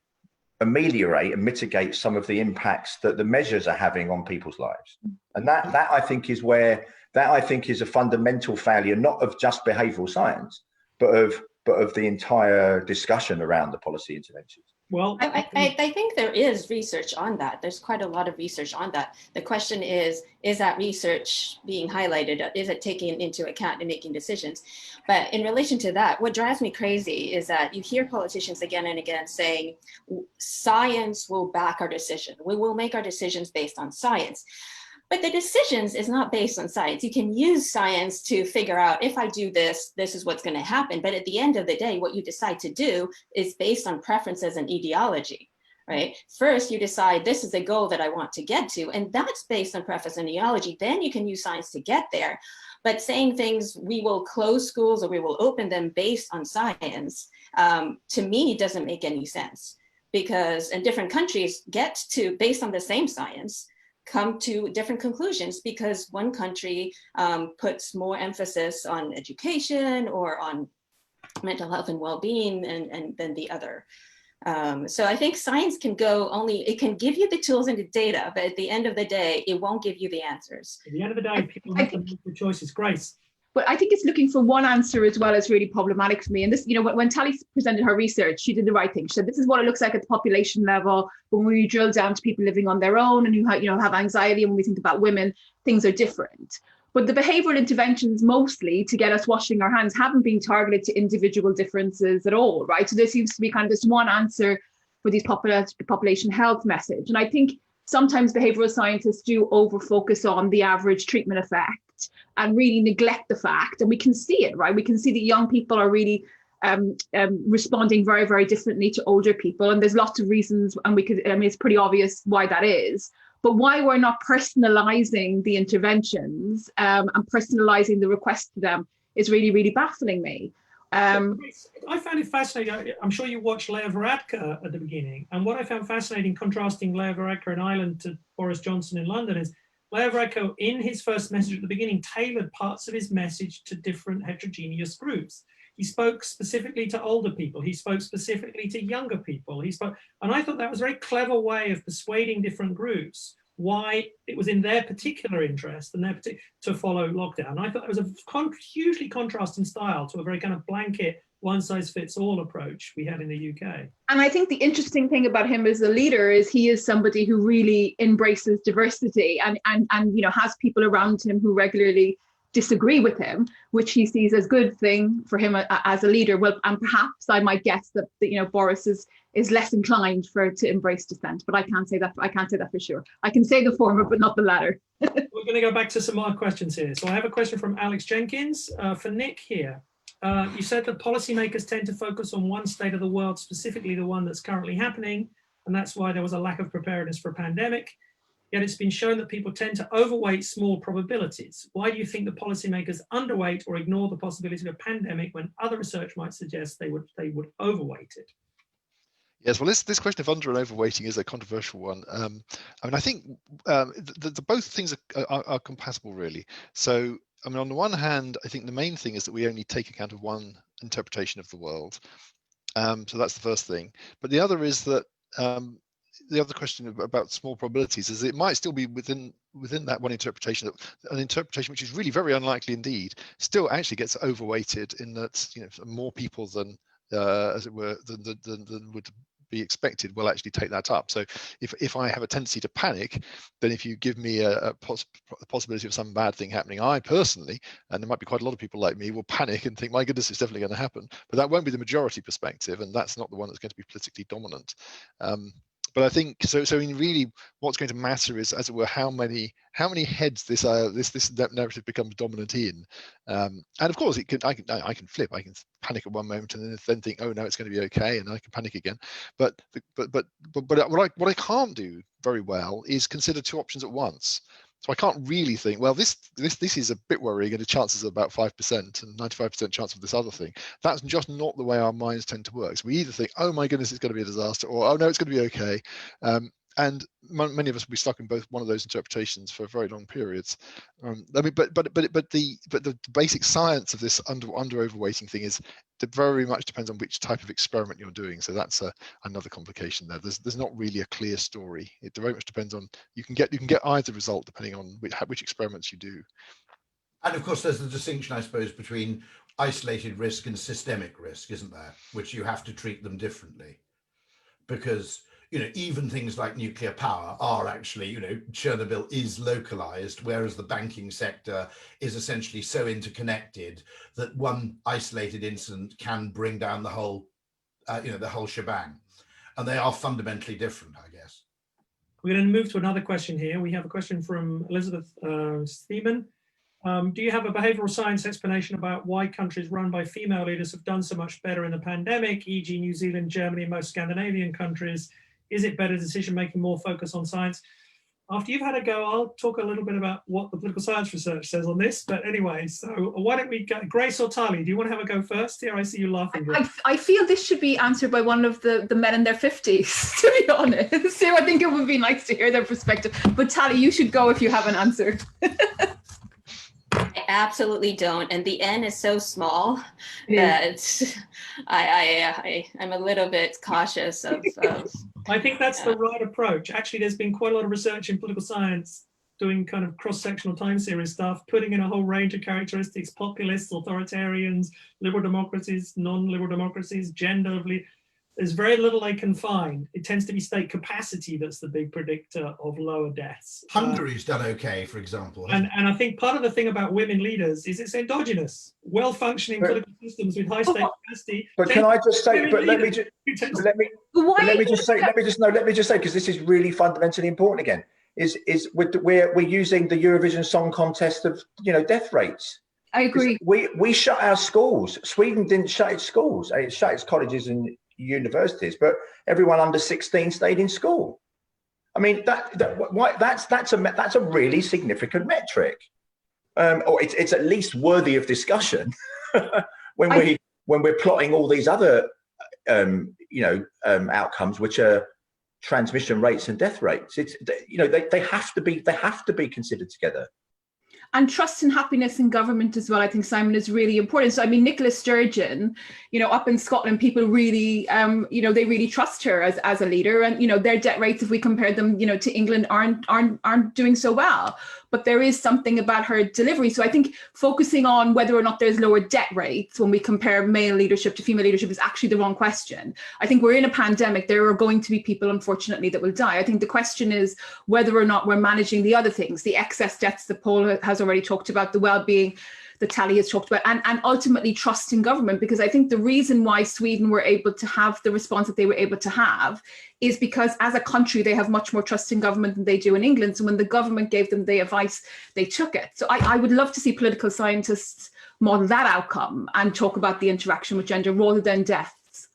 ameliorate and mitigate some of the impacts that the measures are having on people's lives. And that I think is a fundamental failure, not of just behavioural science, but of the entire discussion around the policy interventions. Well, I think there is research on that. There's quite a lot of research on that. The question is that research being highlighted? Is it taken into account in making decisions? But in relation to that, what drives me crazy is that you hear politicians again and again saying, science will back our decision. We will make our decisions based on science. But the decisions is not based on science. You can use science to figure out, if I do this, this is what's going to happen. But at the end of the day, what you decide to do is based on preferences and ideology, right? First, you decide this is a goal that I want to get to, and that's based on preference and ideology. Then you can use science to get there. But saying things, we will close schools or we will open them based on science, to me, doesn't make any sense. because in different countries get to, based on the same science, come to different conclusions because one country puts more emphasis on education or on mental health and well-being and than the other. So I think science can go only, it can give you the tools and the data, but at the end of the day, it won't give you the answers. At the end of the day, people have to make the choices. Grace. But I think it's looking for one answer as well as really problematic for me. And this, you know, when Tali presented her research, she did the right thing. She said, this is what it looks like at the population level. But when we drill down to people living on their own and who have anxiety, and when we think about women, things are different. But the behavioural interventions mostly to get us washing our hands haven't been targeted to individual differences at all, right? So there seems to be kind of this one answer for these population health message. And I think sometimes behavioural scientists do over-focus on the average treatment effect and really neglect the fact, and we can see it, right? We can see that young people are really responding very, very differently to older people. And there's lots of reasons, and it's pretty obvious why that is. But why we're not personalizing the interventions and personalizing the requests to them is really, really baffling me. I found it fascinating. I'm sure you watched Leah Varadkar at the beginning. And what I found fascinating, contrasting Leah Varadkar in Ireland to Boris Johnson in London, is Leah Varadkar, in his first message at the beginning, tailored parts of his message to different heterogeneous groups. He spoke specifically to older people. He spoke specifically to younger people. And I thought that was a very clever way of persuading different groups why it was in their particular interest and to follow lockdown. I thought it was a hugely contrasting style to a very kind of blanket, one-size-fits-all approach we had in the UK. And I think the interesting thing about him as a leader is he is somebody who really embraces diversity and has people around him who regularly disagree with him, which he sees as a good thing for him as a leader. Well, and perhaps I might guess that Boris is less inclined to embrace dissent, but I can't say that for sure. I can say the former, but not the latter. We're going to go back to some more questions here. So I have a question from Alex Jenkins for Nick here. You said that policymakers tend to focus on one state of the world, specifically the one that's currently happening, and that's why there was a lack of preparedness for a pandemic. Yet it's been shown that people tend to overweight small probabilities. Why do you think the policymakers underweight or ignore the possibility of a pandemic when other research might suggest they would overweight it? Yes, well, this question of under and overweighting is a controversial one. I think the both things are compatible, really. So, on the one hand, I think the main thing is that we only take account of one interpretation of the world. So that's the first thing. But the other is that the other question about small probabilities is it might still be within that one interpretation, that an interpretation which is really very unlikely indeed still actually gets overweighted in that more people than as it were than would be expected will actually take that up. So if I have a tendency to panic, then if you give me a possibility of some bad thing happening, I personally, and there might be quite a lot of people like me, will panic and think, my goodness, it's definitely going to happen. But that won't be the majority perspective, and that's not the one that's going to be politically dominant. But I think so. Really, what's going to matter is, as it were, how many heads this narrative becomes dominant in. And of course, I can flip. I can panic at one moment and then think, oh no, it's going to be okay, and I can panic again. But what I can't do very well is consider two options at once. So I can't really think, well, this is a bit worrying and the chances are about 5% and 95% chance of this other thing. That's just not the way our minds tend to work. So we either think, oh my goodness, it's going to be a disaster, or oh no, it's going to be okay. And many of us will be stuck in both one of those interpretations for very long periods. But the basic science of this under overweighting thing is that very much depends on which type of experiment you're doing. So that's another complication there. There's not really a clear story. It very much depends on you can get either result depending on which experiments you do. And of course, there's the distinction, I suppose, between isolated risk and systemic risk, isn't there? Which you have to treat them differently, because even things like nuclear power are actually, Chernobyl is localized, whereas the banking sector is essentially so interconnected that one isolated incident can bring down the whole, the whole shebang. And they are fundamentally different, I guess. We're going to move to another question here. We have a question from Elizabeth Steeman. Do you have a behavioral science explanation about why countries run by female leaders have done so much better in the pandemic, e.g. New Zealand, Germany, and most Scandinavian countries? Is it better decision-making, more focus on science? After you've had a go, I'll talk a little bit about what the political science research says on this. But anyway, so why don't we go, Grace or Tali, do you want to have a go first? Here, I see you laughing. I feel this should be answered by one of the men in their 50s, to be honest. So I think it would be nice to hear their perspective. But Tali, you should go if you have an answer. I absolutely don't, and the N is so small that I'm a little bit cautious of I think that's the right approach. Actually, there's been quite a lot of research in political science doing kind of cross-sectional time series stuff, putting in a whole range of characteristics: populists, authoritarians, liberal democracies, non-liberal democracies, gender. There's very little they can find. It tends to be state capacity that's the big predictor of lower deaths. Hungary's done okay, for example. And I think part of the thing about women leaders is it's endogenous. Well-functioning political systems with high state capacity. But can I just say? But let me just say, because this is really fundamentally important again. Is we're using the Eurovision Song Contest of death rates. I agree. We shut our schools. Sweden didn't shut its schools. It shut its colleges and universities, but everyone under 16 stayed in school. I mean, that's a really significant metric, or it's at least worthy of discussion when we're plotting all these other outcomes, which are transmission rates and death rates. It's they have to be considered together. And trust and happiness in government as well, I think, Simon, is really important. So, I mean, Nicola Sturgeon, up in Scotland, people really, they really trust her as a leader. And, their debt rates, if we compare them, to England, aren't doing so well. But there is something about her delivery. So I think focusing on whether or not there's lower debt rates when we compare male leadership to female leadership is actually the wrong question. I think we're in a pandemic. There are going to be people, unfortunately, that will die. I think the question is whether or not we're managing the other things, the excess deaths that Paul has already talked about, the well-being that Tali has talked about, and ultimately trust in government. Because I think the reason why Sweden were able to have the response that they were able to have is because as a country, they have much more trust in government than they do in England. So when the government gave them the advice, they took it. So I would love to see political scientists model that outcome and talk about the interaction with gender rather than deaths.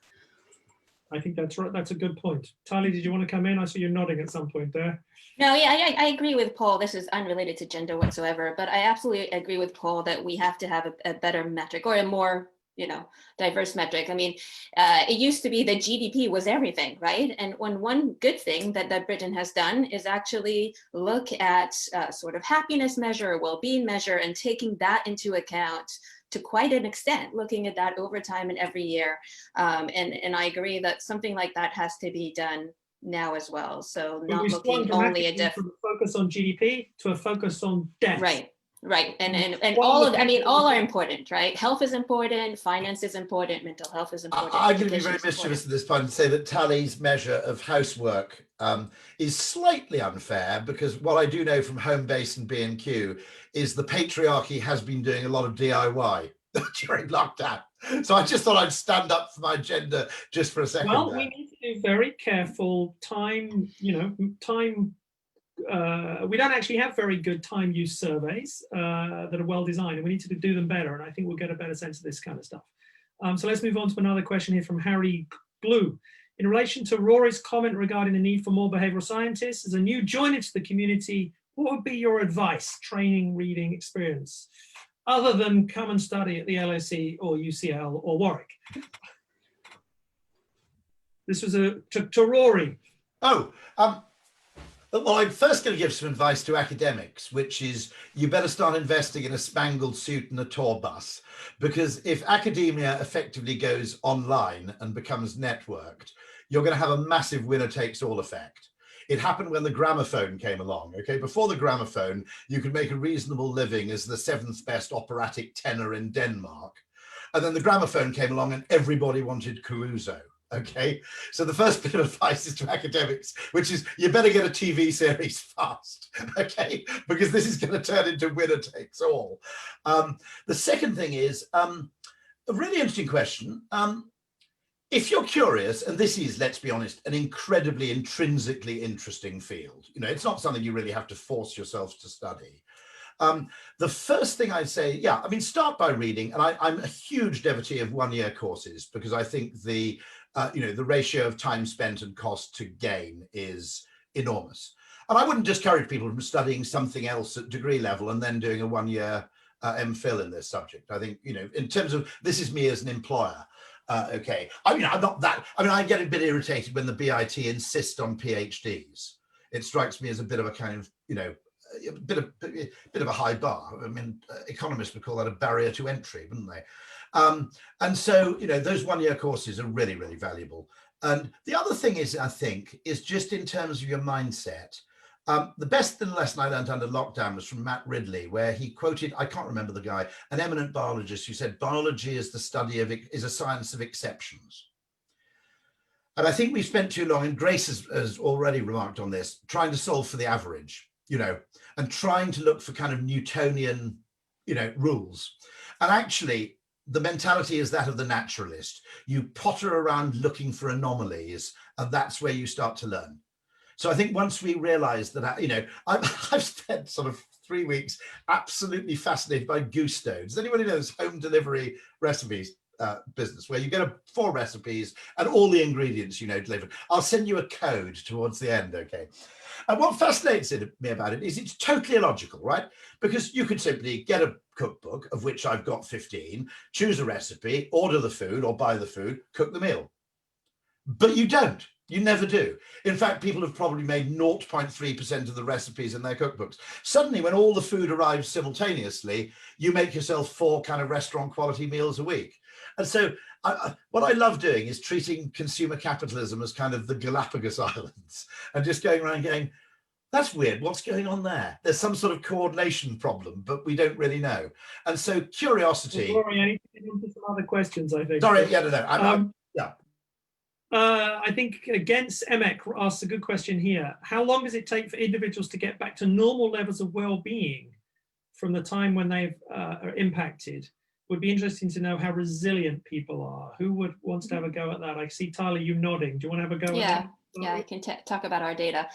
I think that's right. That's a good point. Tali, did you want to come in? I saw you nodding at some point there. No, yeah, I agree with Paul. This is unrelated to gender whatsoever, but I absolutely agree with Paul that we have to have a better metric, or a more, diverse metric. I mean, it used to be that GDP was everything, right? And one good thing that Britain has done is actually look at sort of happiness measure, well-being measure, and taking that into account to quite an extent, looking at that over time and every year. And I agree that something like that has to be done now as well. So not looking only at from a focus on GDP to a focus on death. Right. And all are important, right? Health is important, finance is important, mental health is important. I'm going to be very mischievous at this point and say that Tali's measure of housework is slightly unfair, because what I do know from Homebase and B&Q is the patriarchy has been doing a lot of DIY during lockdown. So I just thought I'd stand up for my gender just for a second. Well, we need to do very careful time, we don't actually have very good time use surveys that are well designed, and we need to do them better. And I think we'll get a better sense of this kind of stuff. So let's move on to another question here from Harry Glue. In relation to Rory's comment regarding the need for more behavioral scientists, as a new joiner to the community, what would be your advice, training, reading, experience, other than come and study at the LSE or UCL or Warwick? This was to Rory. Well, I'm first going to give some advice to academics, which is you better start investing in a spangled suit and a tour bus, because if academia effectively goes online and becomes networked, you're going to have a massive winner takes all effect. It happened when the gramophone came along. Okay, before the gramophone, you could make a reasonable living as the 7th best operatic tenor in Denmark. And then the gramophone came along and everybody wanted Caruso. Okay, so the first bit of advice is to academics, which is you better get a TV series fast, okay, because this is going to turn into winner takes all. The second thing is a really interesting question. If you're curious, and this is, let's be honest, an incredibly intrinsically interesting field, it's not something you really have to force yourself to study. The first thing I'd say, start by reading, and I'm a huge devotee of one-year courses, because I think the ratio of time spent and cost to gain is enormous. And I wouldn't discourage people from studying something else at degree level and then doing a 1-year MPhil in this subject. I think, you know, in terms of, this is me as an employer. Okay, I mean, I'm not that, I mean, I get a bit irritated when the BIT insist on PhDs. It strikes me as a bit of a kind of, you know, a bit of a high bar. I mean, economists would call that a barrier to entry, wouldn't they? And so, you know, those 1-year courses are really, really valuable. And the other thing is, I think, is just in terms of your mindset. The best lesson I learned under lockdown was from Matt Ridley, where he quoted, I can't remember the guy, an eminent biologist who said, biology is the study of, is a science of exceptions. And I think we've spent too long, and Grace has already remarked on this, trying to solve for the average, you know, and trying to look for kind of Newtonian, you know, rules. And actually, the mentality is that of the naturalist. You potter around looking for anomalies, and that's where you start to learn. So I think once we realize that, you know, I've spent sort of 3 weeks absolutely fascinated by Gusto. Does anybody know this home delivery recipes business where you get 4 recipes and all the ingredients, you know, delivered? I'll send you a code towards the end, okay? And what fascinates me about it is it's totally illogical, right? Because you could simply get a cookbook, of which I've got 15, choose a recipe, order the food or buy the food, cook the meal. But you don't. You never do. In fact, people have probably made 0.3% of the recipes in their cookbooks. Suddenly, when all the food arrives simultaneously, you make yourself 4 kind of restaurant quality meals a week. And so what I love doing is treating consumer capitalism as kind of the Galapagos Islands and just going around going, that's weird, what's going on there? There's some sort of coordination problem, but we don't really know. And so curiosity. Well, Rory, I need to get into some other questions, I think. Sorry, yeah, no. Yeah. I think Gens Emek asks a good question here. How long does it take for individuals to get back to normal levels of well-being from the time when they've are impacted? Would be interesting to know how resilient people are. Who wants to have a go at that? I see Tali, you nodding. Do you want to have a go at that? Yeah, I can talk about our data.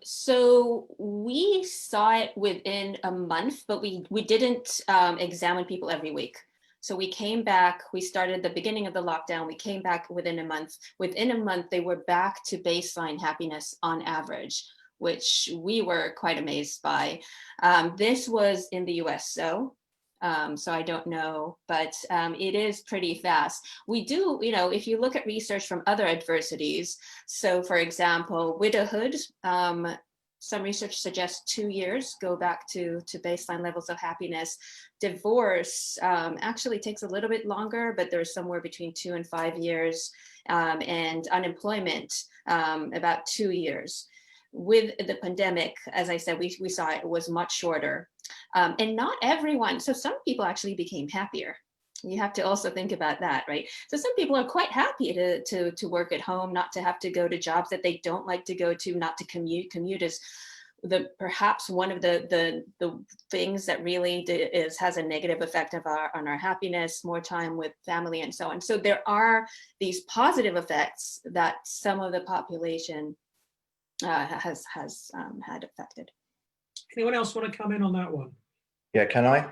So we saw it within a month, but we didn't examine people every week. So we came back, we started the beginning of the lockdown, we came back within a month. Within a month, they were back to baseline happiness on average, which we were quite amazed by. This was in the US, so I don't know, but it is pretty fast. We do, you know, if you look at research from other adversities, so for example, widowhood, some research suggests 2 years go back to baseline levels of happiness. Divorce actually takes a little bit longer, but there's somewhere between 2 and 5 years, and unemployment about 2 years. With the pandemic, as I said, we saw it was much shorter. And not everyone, so some people actually became happier. You have to also think about that, right? So some people are quite happy to work at home, not to have to go to jobs that they don't like to go to, not to commute. Commute is perhaps one of the things that really has a negative effect on our happiness, more time with family and so on. So there are these positive effects that some of the population has had affected. Anyone else want to come in on that one? Yeah, can I?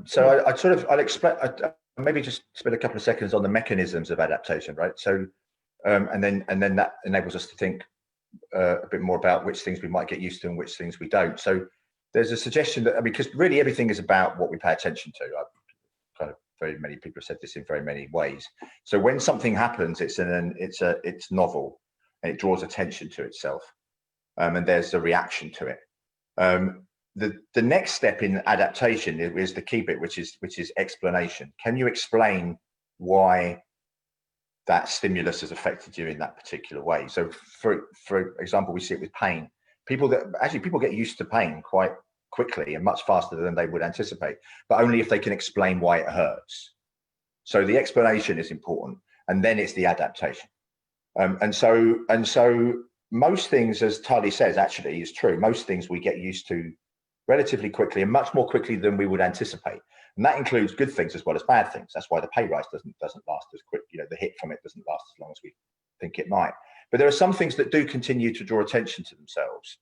So I'll explain. Maybe just spend a couple of seconds on the mechanisms of adaptation, right? So, and then that enables us to think a bit more about which things we might get used to and which things we don't. So, there's a suggestion that, because really everything is about what we pay attention to. Very many people have said this in very many ways. So when something happens, it's novel and it draws attention to itself, and there's a reaction to it. The next step in adaptation is the key bit, which is explanation. Can you explain why that stimulus has affected you in that particular way? So, for example, we see it with pain. People get used to pain quite quickly and much faster than they would anticipate, but only if they can explain why it hurts. So the explanation is important, and then it's the adaptation. And so most things, as Tali says, actually is true. Most things we get used to relatively quickly and much more quickly than we would anticipate. And that includes good things as well as bad things. That's why the pay rise doesn't last as quick. You know, the hit from it doesn't last as long as we think it might. But there are some things that do continue to draw attention to themselves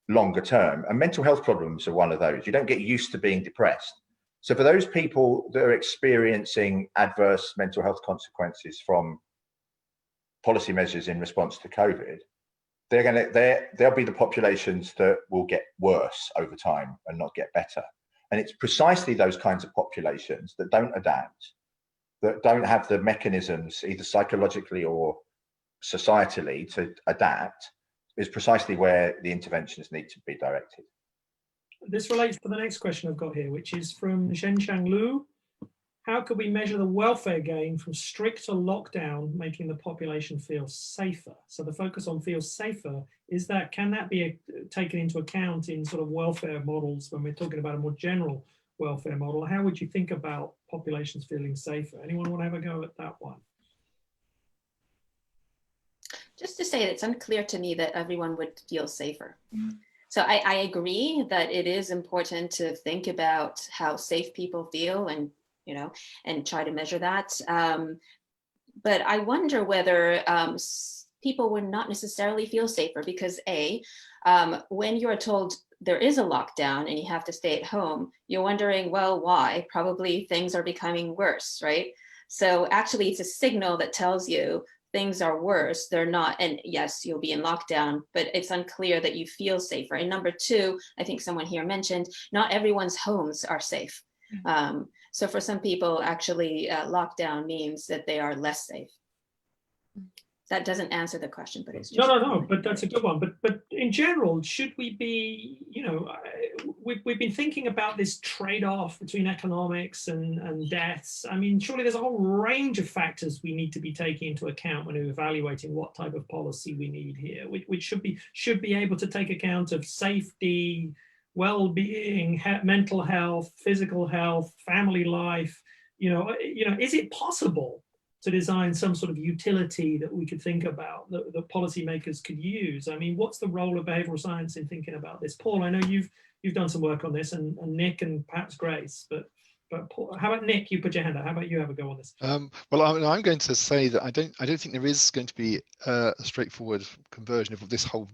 longer term. And mental health problems are one of those. You don't get used to being depressed. So for those people that are experiencing adverse mental health consequences from policy measures in response to COVID, they'll be the populations that will get worse over time and not get better. And it's precisely those kinds of populations that don't adapt, that don't have the mechanisms, either psychologically or societally, to adapt, is precisely where the interventions need to be directed. This relates to the next question I've got here, which is from Zhenxiang Lu. How could we measure the welfare gain from stricter lockdown, making the population feel safer? So the focus on feel safer, can that be taken into account in sort of welfare models when we're talking about a more general welfare model? How would you think about populations feeling safer? Anyone want to have a go at that one? Just to say, it's unclear to me that everyone would feel safer. So I agree that it is important to think about how safe people feel and try to measure that. But I wonder whether people would not necessarily feel safer because when you're told there is a lockdown and you have to stay at home, you're wondering, well, why? Probably things are becoming worse, right? So actually it's a signal that tells you things are worse, they're not, and yes, you'll be in lockdown, but it's unclear that you feel safer. And number two, I think someone here mentioned, not everyone's homes are safe. So for some people, actually, lockdown means that they are less safe. That doesn't answer the question, but it's just no. But that's a good one. But in general, should we be? We've been thinking about this trade-off between economics and deaths. I mean, surely there's a whole range of factors we need to be taking into account when we're evaluating what type of policy we need here, which should be able to take account of safety, well-being, mental health, physical health, family life. Is it possible to design some sort of utility that we could think about that policymakers could use? I mean, what's the role of behavioral science in thinking about this? Paul, I know you've done some work on this, and Nick and perhaps Grace, but Paul, how about Nick? You put your hand up. How about you have a go on this? Well, I'm going to say that I don't think there is going to be a straightforward conversion of this whole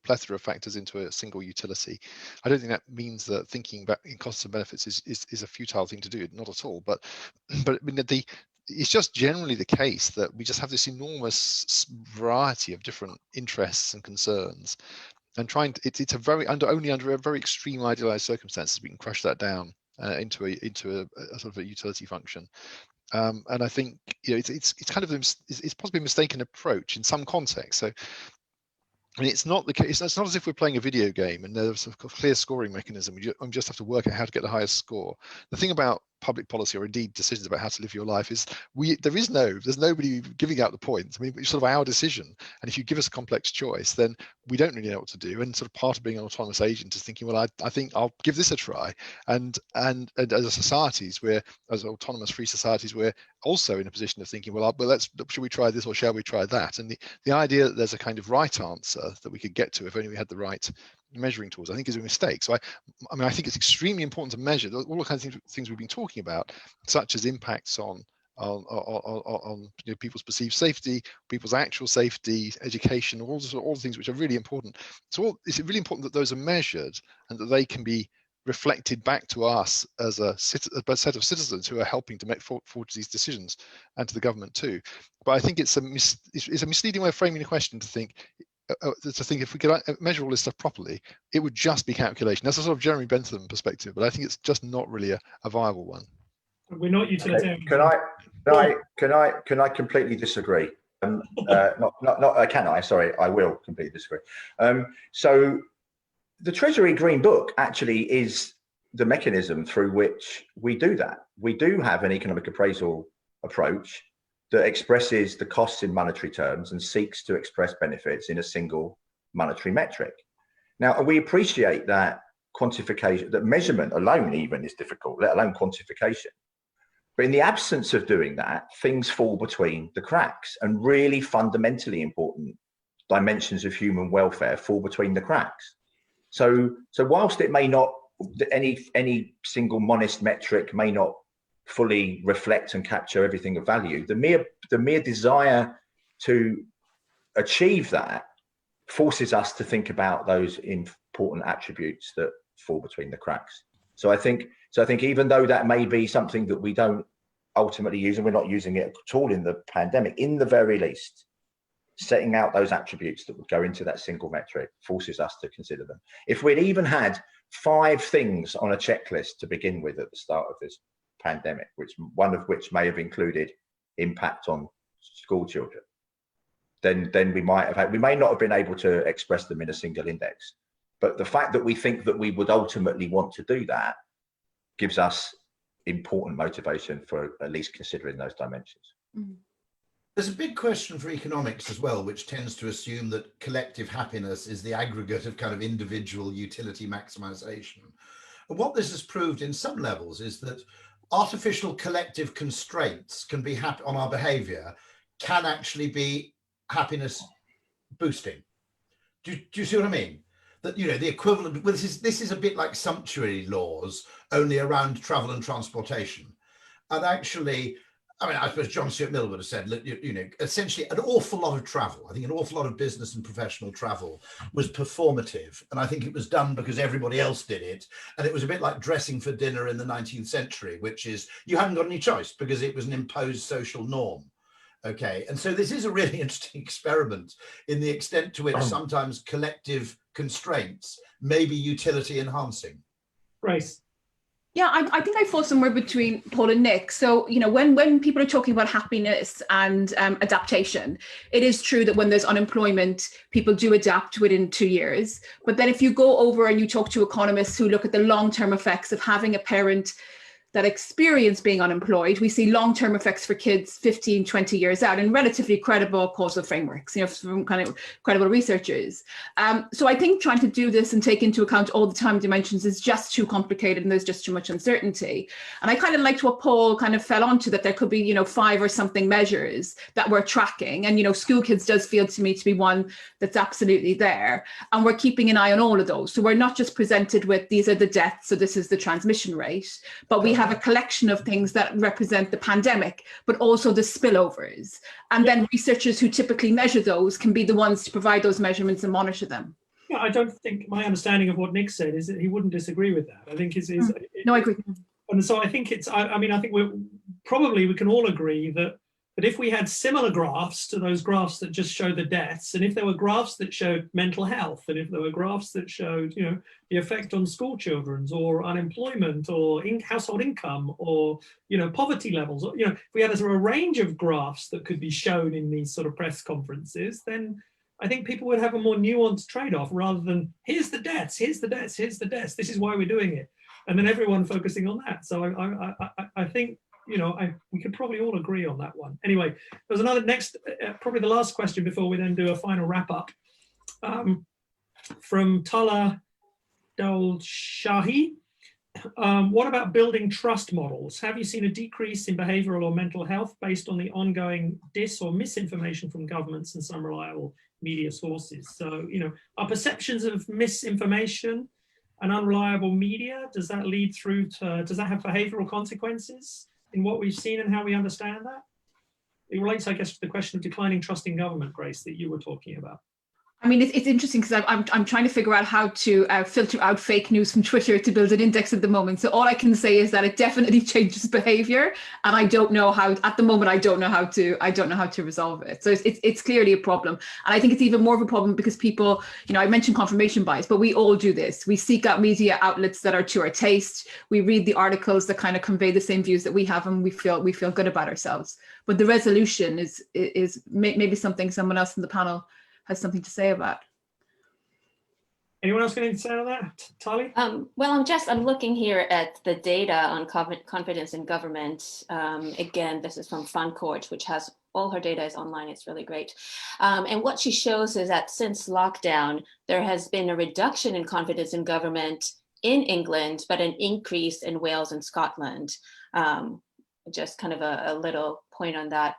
plethora of factors into a single utility. I don't think that means that thinking about in costs and benefits is a futile thing to do. Not at all. But I mean, it's just generally the case that we just have this enormous variety of different interests and concerns, and it's only under a very extreme idealized circumstances we can crush that down into a sort of a utility function. And I think it's kind of it's possibly a mistaken approach in some context. So I mean, it's not the case. It's not as if we're playing a video game and there's a clear scoring mechanism. You just have to work out how to get the highest score. The thing about public policy, or indeed decisions about how to live your life, is there's nobody giving out the points. I mean, it's sort of our decision. And if you give us a complex choice, then we don't really know what to do. And sort of part of being an autonomous agent is thinking, well, I think I'll give this a try. And as societies, as autonomous free societies, we're also in a position of thinking, well, should we try this or shall we try that? And the idea that there's a kind of right answer that we could get to if only we had the right measuring tools, I think, is a mistake. So I think it's extremely important to measure all the kinds of things we've been talking about, such as impacts on people's perceived safety, people's actual safety, education, all the things which are really important. So it's really important that those are measured and that they can be reflected back to us as a set of citizens who are helping to forge these decisions, and to the government too. But I think it's a misleading way of framing the question to think if we could measure all this stuff properly, it would just be calculation. That's a sort of Jeremy Bentham perspective, but I think it's just not really a viable one. We're not utilitarian. Okay. Can I completely disagree? Can I? Sorry, I will completely disagree. So the Treasury Green Book actually is the mechanism through which we do that. We do have an economic appraisal approach that expresses the costs in monetary terms and seeks to express benefits in a single monetary metric. Now, we appreciate that quantification, that measurement alone even is difficult, let alone quantification. But in the absence of doing that, things fall between the cracks, and really fundamentally important dimensions of human welfare fall between the cracks. So whilst it may not, any single monist metric may not fully reflect and capture everything of value, the mere desire to achieve that forces us to think about those important attributes that fall between the cracks. So I think even though that may be something that we don't ultimately use, and we're not using it at all in the pandemic, in the very least, setting out those attributes that would go into that single metric forces us to consider them. If we'd even had 5 things on a checklist to begin with at the start of this pandemic, one of which may have included impact on school children, then we may not have been able to express them in a single index. But the fact that we think that we would ultimately want to do that gives us important motivation for at least considering those dimensions. Mm-hmm. There's a big question for economics as well, which tends to assume that collective happiness is the aggregate of kind of individual utility maximization. And what this has proved in some levels is that artificial collective constraints can be on our behavior can actually be happiness boosting. Do you see what I mean? That, you know, the equivalent, well, this is a bit like sumptuary laws, only around travel and transportation. And actually, I mean, I suppose John Stuart Mill would have said, you know, essentially an awful lot of travel, I think an awful lot of business and professional travel was performative. And I think it was done because everybody else did it. And it was a bit like dressing for dinner in the 19th century, which is you hadn't got any choice because it was an imposed social norm. Okay, and so this is a really interesting experiment in the extent to which sometimes collective constraints may be utility enhancing. Grace. Yeah, I think I fall somewhere between Paul and Nick. So, you know, when people are talking about happiness and adaptation, it is true that when there's unemployment, people do adapt within 2 years. But then if you go over and you talk to economists who look at the long-term effects of having a parent that experience being unemployed, we see long-term effects for kids 15, 20 years out in relatively credible causal frameworks, you know, from kind of credible researchers. So I think trying to do this and take into account all the time dimensions is just too complicated and there's just too much uncertainty. And I kind of liked what Paul kind of fell onto, that there could be, you know, 5 or something measures that we're tracking. And, you know, school kids does feel to me to be one that's absolutely there. And we're keeping an eye on all of those. So we're not just presented with these are the deaths, so this is the transmission rate, but we have a collection of things that represent the pandemic, but also the spillovers. And then researchers who typically measure those can be the ones to provide those measurements and monitor them. Yeah, I don't think my understanding of what Nick said is that he wouldn't disagree with that. I think No, I agree. And so I think I mean, I think we can all agree that if we had similar graphs to those graphs that just show the deaths, and if there were graphs that showed mental health, and if there were graphs that showed, you know, the effect on school children's or unemployment or household income or, you know, poverty levels, or, you know, if we had a range of graphs that could be shown in these sort of press conferences, then I think people would have a more nuanced trade-off rather than here's the deaths, here's the deaths, here's the deaths, this is why we're doing it, and then everyone focusing on that. So I think, you know, we could probably all agree on that one. Anyway, there's another next, probably the last question before we then do a final wrap up, from Tala Shahi. What about building trust models? Have you seen a decrease in behavioural or mental health based on the ongoing dis or misinformation from governments and some reliable media sources? So, you know, our perceptions of misinformation and unreliable media, does that lead through to, does that have behavioural consequences in what we've seen and how we understand that? It relates, I guess, to the question of declining trust in government, Grace, that you were talking about. I mean, it's interesting because I'm trying to figure out how to filter out fake news from Twitter to build an index at the moment. So all I can say is that it definitely changes behavior, and I don't know how at the moment. I don't know how to resolve it. So it's clearly a problem, and I think it's even more of a problem because people, you know, I mentioned confirmation bias, but we all do this. We seek out media outlets that are to our taste. We read the articles that kind of convey the same views that we have, and we feel good about ourselves. But the resolution is maybe something someone else in the panel has something to say about. Anyone else going to say on that, Tali? Well, I'm looking here at the data on confidence in government. Again, this is from Fancourt, which has all her data is online. It's really great. And what she shows is that since lockdown, there has been a reduction in confidence in government in England, but an increase in Wales and Scotland. Just kind of a little point on that.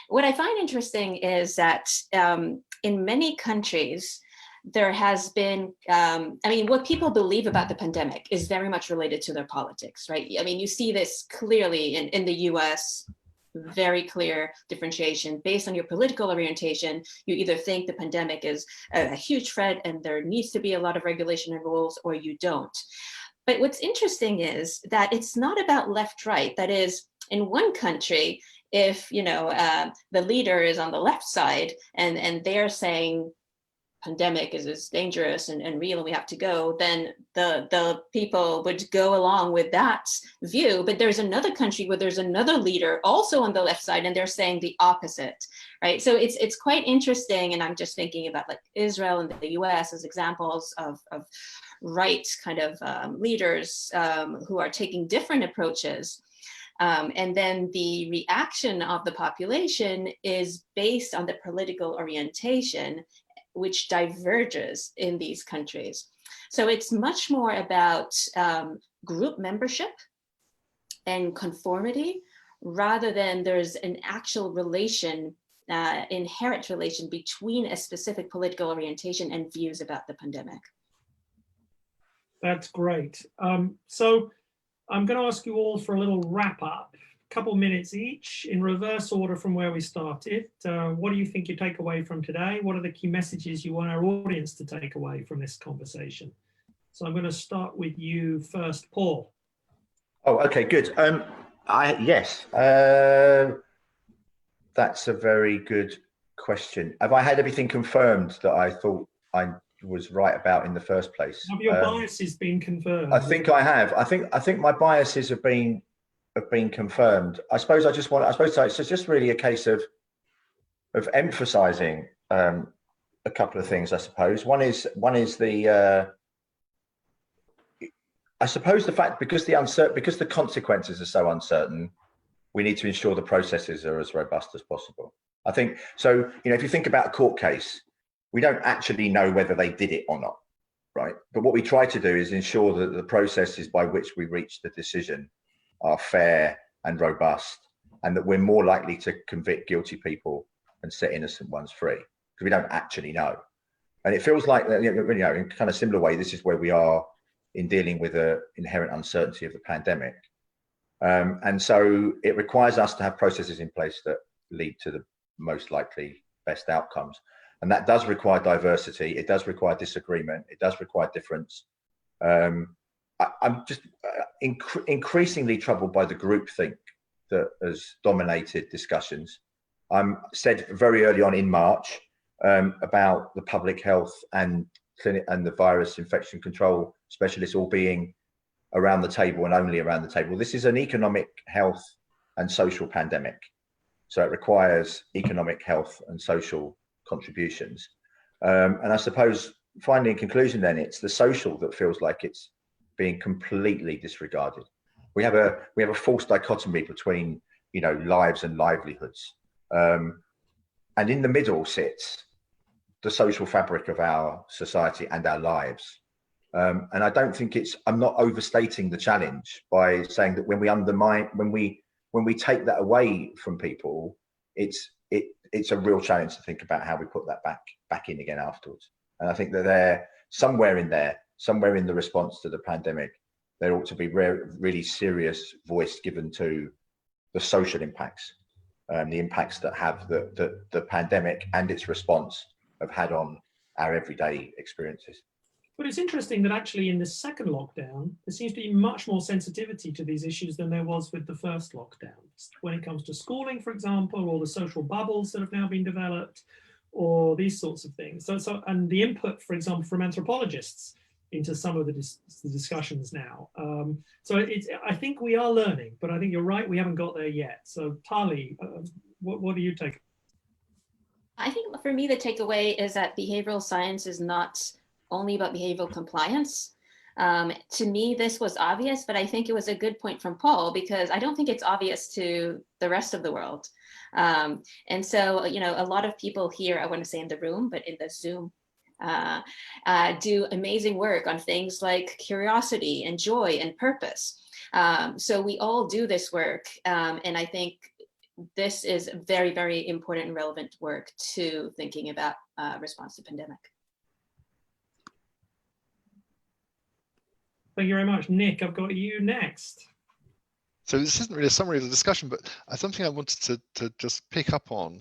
What I find interesting is that in many countries, there has been, I mean, what people believe about the pandemic is very much related to their politics, right? I mean, you see this clearly in the US, very clear differentiation based on your political orientation. You either think the pandemic is a huge threat and there needs to be a lot of regulation and rules, or you don't. But what's interesting is that it's not about left-right. That is, in one country, if, you know, the leader is on the left side and they're saying pandemic is dangerous and real and we have to go, then the people would go along with that view. But there's another country where there's another leader also on the left side and they're saying the opposite, right? So it's quite interesting. And I'm just thinking about like Israel and the US as examples of right kind of leaders who are taking different approaches. And then the reaction of the population is based on the political orientation, which diverges in these countries. So it's much more about group membership and conformity, rather than there's an actual relation, inherent relation between a specific political orientation and views about the pandemic. That's great. So I'm going to ask you all for a little wrap up, a couple minutes each in reverse order from where we started. What do you think you take away from today? What are the key messages you want our audience to take away from this conversation? So I'm going to start with you first, Paul. Oh, okay, good. Yes, that's a very good question. Have I had everything confirmed that I thought I was right about in the first place? Have your biases been confirmed? I think I have. I think my biases have been confirmed. I suppose it's just really a case of emphasizing a couple of things. I suppose one is the I suppose the fact because the consequences are so uncertain, we need to ensure the processes are as robust as possible. I think so. You know, if you think about a court case, we don't actually know whether they did it or not, right? But what we try to do is ensure that the processes by which we reach the decision are fair and robust, and that we're more likely to convict guilty people and set innocent ones free, because we don't actually know. And it feels like, you know, in kind of similar way, this is where we are in dealing with the inherent uncertainty of the pandemic. And so it requires us to have processes in place that lead to the most likely best outcomes. And that does require diversity. It does require disagreement. It does require difference. I'm just increasingly troubled by the groupthink that has dominated discussions. Said very early on in March about the public health and the virus infection control specialists all being around the table and only around the table. This is an economic, health and social pandemic. So it requires economic, health and social contributions. And I suppose finally in conclusion then, it's the social that feels like it's being completely disregarded. We have a false dichotomy between, you know, lives and livelihoods. And in the middle sits the social fabric of our society and our lives. And I don't think I'm not overstating the challenge by saying that when we undermine, when we take that away from people, it's a real challenge to think about how we put that back in again afterwards. And I think that somewhere in the response to the pandemic, there ought to be really serious voice given to the social impacts, the impacts that have the pandemic and its response have had on our everyday experiences. But it's interesting that actually in the second lockdown, there seems to be much more sensitivity to these issues than there was with the first lockdown. When it comes to schooling, for example, or the social bubbles that have now been developed, or these sorts of things. And the input, for example, from anthropologists into some of the discussions now. I think we are learning, but I think you're right, we haven't got there yet. So Tali, what do you take? I think for me, the takeaway is that behavioral science is not only about behavioral compliance. To me, this was obvious, but I think it was a good point from Paul, because I don't think it's obvious to the rest of the world. And so, you know, a lot of people here, I want to say in the room, but in the Zoom, do amazing work on things like curiosity and joy and purpose. So we all do this work. And I think this is very, very important and relevant work to thinking about response to pandemic. Thank you very much. Nick, I've got you next. So this isn't really a summary of the discussion, but something I wanted to just pick up on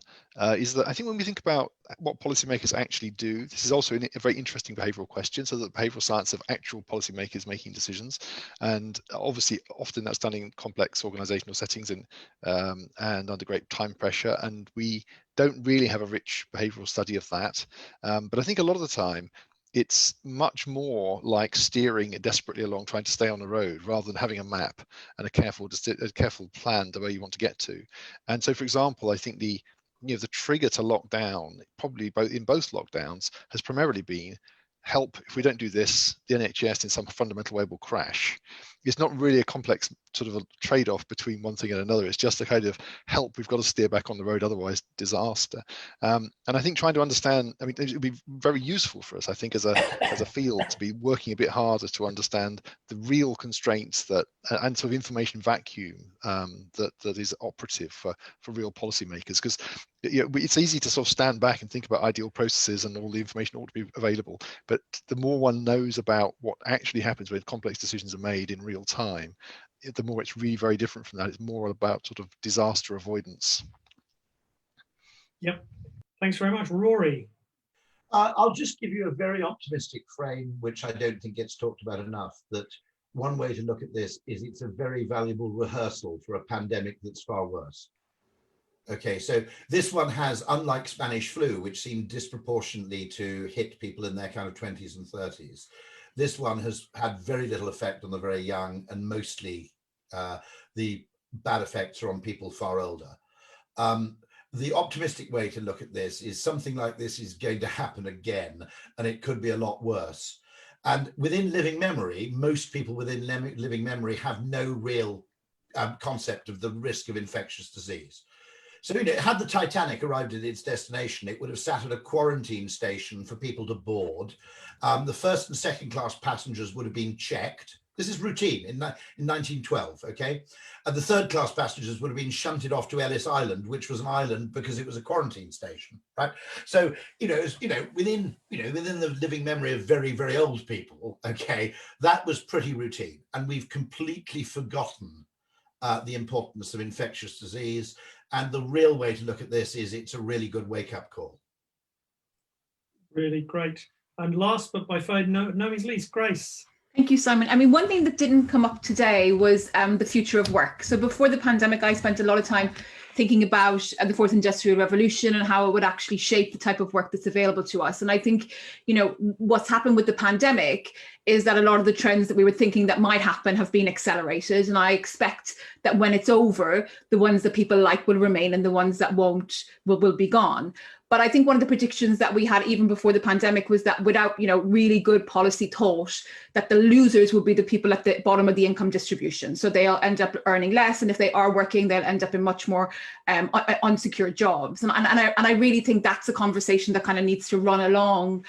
is that I think when we think about what policymakers actually do, this is also a very interesting behavioural question, so that behavioural science of actual policymakers making decisions. And obviously, often that's done in complex organisational settings and under great time pressure. And we don't really have a rich behavioural study of that. But I think a lot of the time, it's much more like steering desperately along, trying to stay on the road, rather than having a map and a careful plan to where you want to get to. And so, for example, I think the trigger to lockdown, probably in both lockdowns, has primarily been help. If we don't do this, the NHS in some fundamental way will crash. It's not really a complex sort of a trade-off between one thing and another. It's just a kind of help. We've got to steer back on the road, otherwise disaster. And I think trying to understand, I mean, it would be very useful for us, I think, as a field, to be working a bit harder to understand the real constraints that and sort of information vacuum that is operative for real policymakers. Because it's easy to sort of stand back and think about ideal processes and all the information ought to be available, but the more one knows about what actually happens when complex decisions are made in real time, the more it's really very different from that. It's more about sort of disaster avoidance. Yep. Thanks very much. Rory. I'll just give you a very optimistic frame, which I don't think gets talked about enough, that one way to look at this is it's a very valuable rehearsal for a pandemic that's far worse. Okay, so this one has, unlike Spanish flu, which seemed disproportionately to hit people in their kind of 20s and 30s, this one has had very little effect on the very young, and mostly the bad effects are on people far older. The optimistic way to look at this is something like this is going to happen again, and it could be a lot worse. And within living memory, most people within living memory have no real concept of the risk of infectious disease. So, had the Titanic arrived at its destination, it would have sat at a quarantine station for people to board. The first and second class passengers would have been checked. This is routine in 1912, okay? And the third class passengers would have been shunted off to Ellis Island, which was an island because it was a quarantine station, right? So, within the living memory of very, very old people, okay, that was pretty routine. And we've completely forgotten the importance of infectious disease. And the real way to look at this is it's a really good wake-up call. Really great. And last but by far no means least, Grace. Thank you, Simon. I mean, one thing that didn't come up today was the future of work. So before the pandemic, I spent a lot of time thinking about the fourth industrial revolution and how it would actually shape the type of work that's available to us. And I think, what's happened with the pandemic is that a lot of the trends that we were thinking that might happen have been accelerated. And I expect that when it's over, the ones that people like will remain and the ones that won't will be gone. But I think one of the predictions that we had even before the pandemic was that without, really good policy thought, that the losers would be the people at the bottom of the income distribution. So they'll end up earning less. And if they are working, they'll end up in much more unsecure jobs. And I really think that's a conversation that kind of needs to run along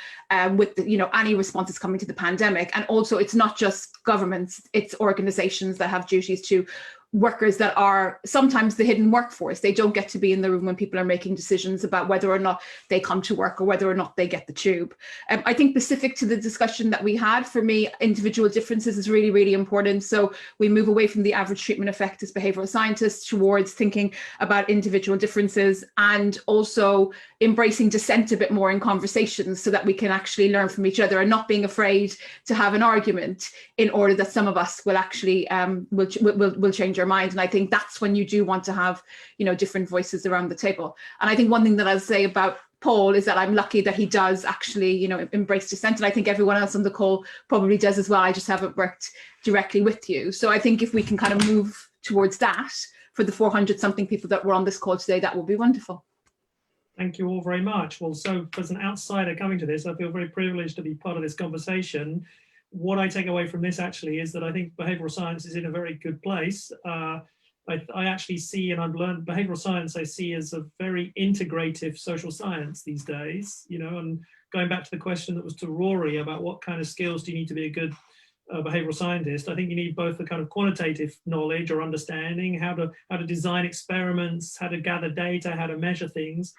with, any responses coming to the pandemic. And also, it's not just governments, it's organizations that have duties to workers that are sometimes the hidden workforce. They don't get to be in the room when people are making decisions about whether or not they come to work or whether or not they get the tube. I think specific to the discussion that we had, for me, individual differences is really, really important. So we move away from the average treatment effect as behavioral scientists towards thinking about individual differences, and also embracing dissent a bit more in conversations so that we can actually learn from each other and not being afraid to have an argument in order that some of us will actually will change our mind. And I think that's when you do want to have, different voices around the table. And I think one thing that I'll say about Paul is that I'm lucky that he does actually, embrace dissent. And I think everyone else on the call probably does as well. I just haven't worked directly with you. So I think if we can kind of move towards that for the 400 something people that were on this call today, that will be wonderful. Thank you all very much. Well, so as an outsider coming to this, I feel very privileged to be part of this conversation. What I take away from this actually is that I think behavioral science is in a very good place. I actually see, and I've learned behavioral science, I see as a very integrative social science these days, and going back to the question that was to Rory about what kind of skills do you need to be a good behavioral scientist, I think you need both the kind of quantitative knowledge or understanding, how to design experiments, how to gather data, how to measure things,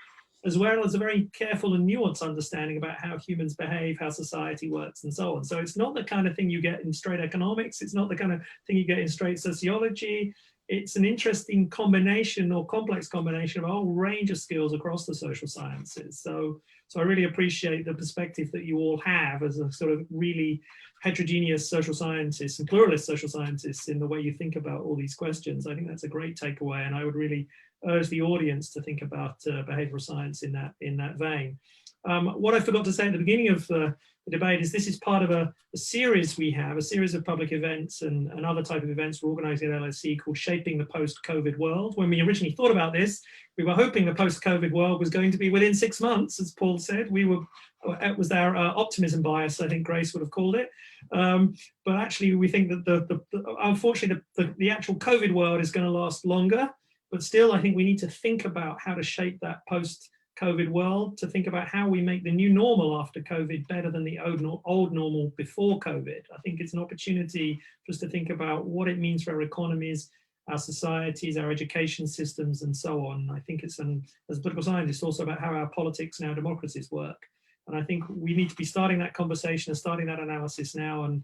as well as a very careful and nuanced understanding about how humans behave, how society works, and so on. So it's not the kind of thing you get in straight economics. It's not the kind of thing you get in straight sociology. it's an interesting combination or complex combination of a whole range of skills across the social sciences. So I really appreciate the perspective that you all have as a sort of really heterogeneous social scientists and pluralist social scientists in the way you think about all these questions. I think that's a great takeaway, and I would really urge the audience to think about behavioral science in that vein. What I forgot to say at the beginning of the debate is this is part of a series we have, a series of public events and other type of events we're organising at LSE called Shaping the Post-COVID World. When we originally thought about this, we were hoping the post-COVID world was going to be within 6 months, as Paul said. It was our optimism bias, I think Grace would have called it. But actually, we think that unfortunately, the actual COVID world is going to last longer. But still, I think we need to think about how to shape that post-COVID world, to think about how we make the new normal after COVID better than the old normal before COVID. I think it's an opportunity for us to think about what it means for our economies, our societies, our education systems, and so on. I think it's, as a political scientist, also about how our politics and our democracies work. And I think we need to be starting that conversation and starting that analysis now. And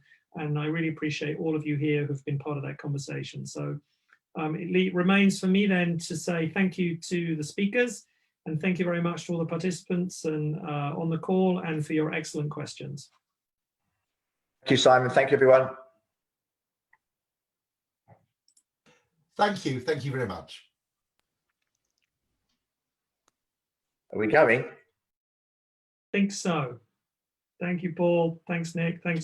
I really appreciate all of you here who've been part of that conversation. So it remains for me then to say thank you to the speakers, and thank you very much to all the participants and on the call, and for your excellent questions. Thank you, Simon. Thank you, everyone. Thank you. Thank you very much. Are we going? I think so. Thank you, Paul. Thanks, Nick. Thanks,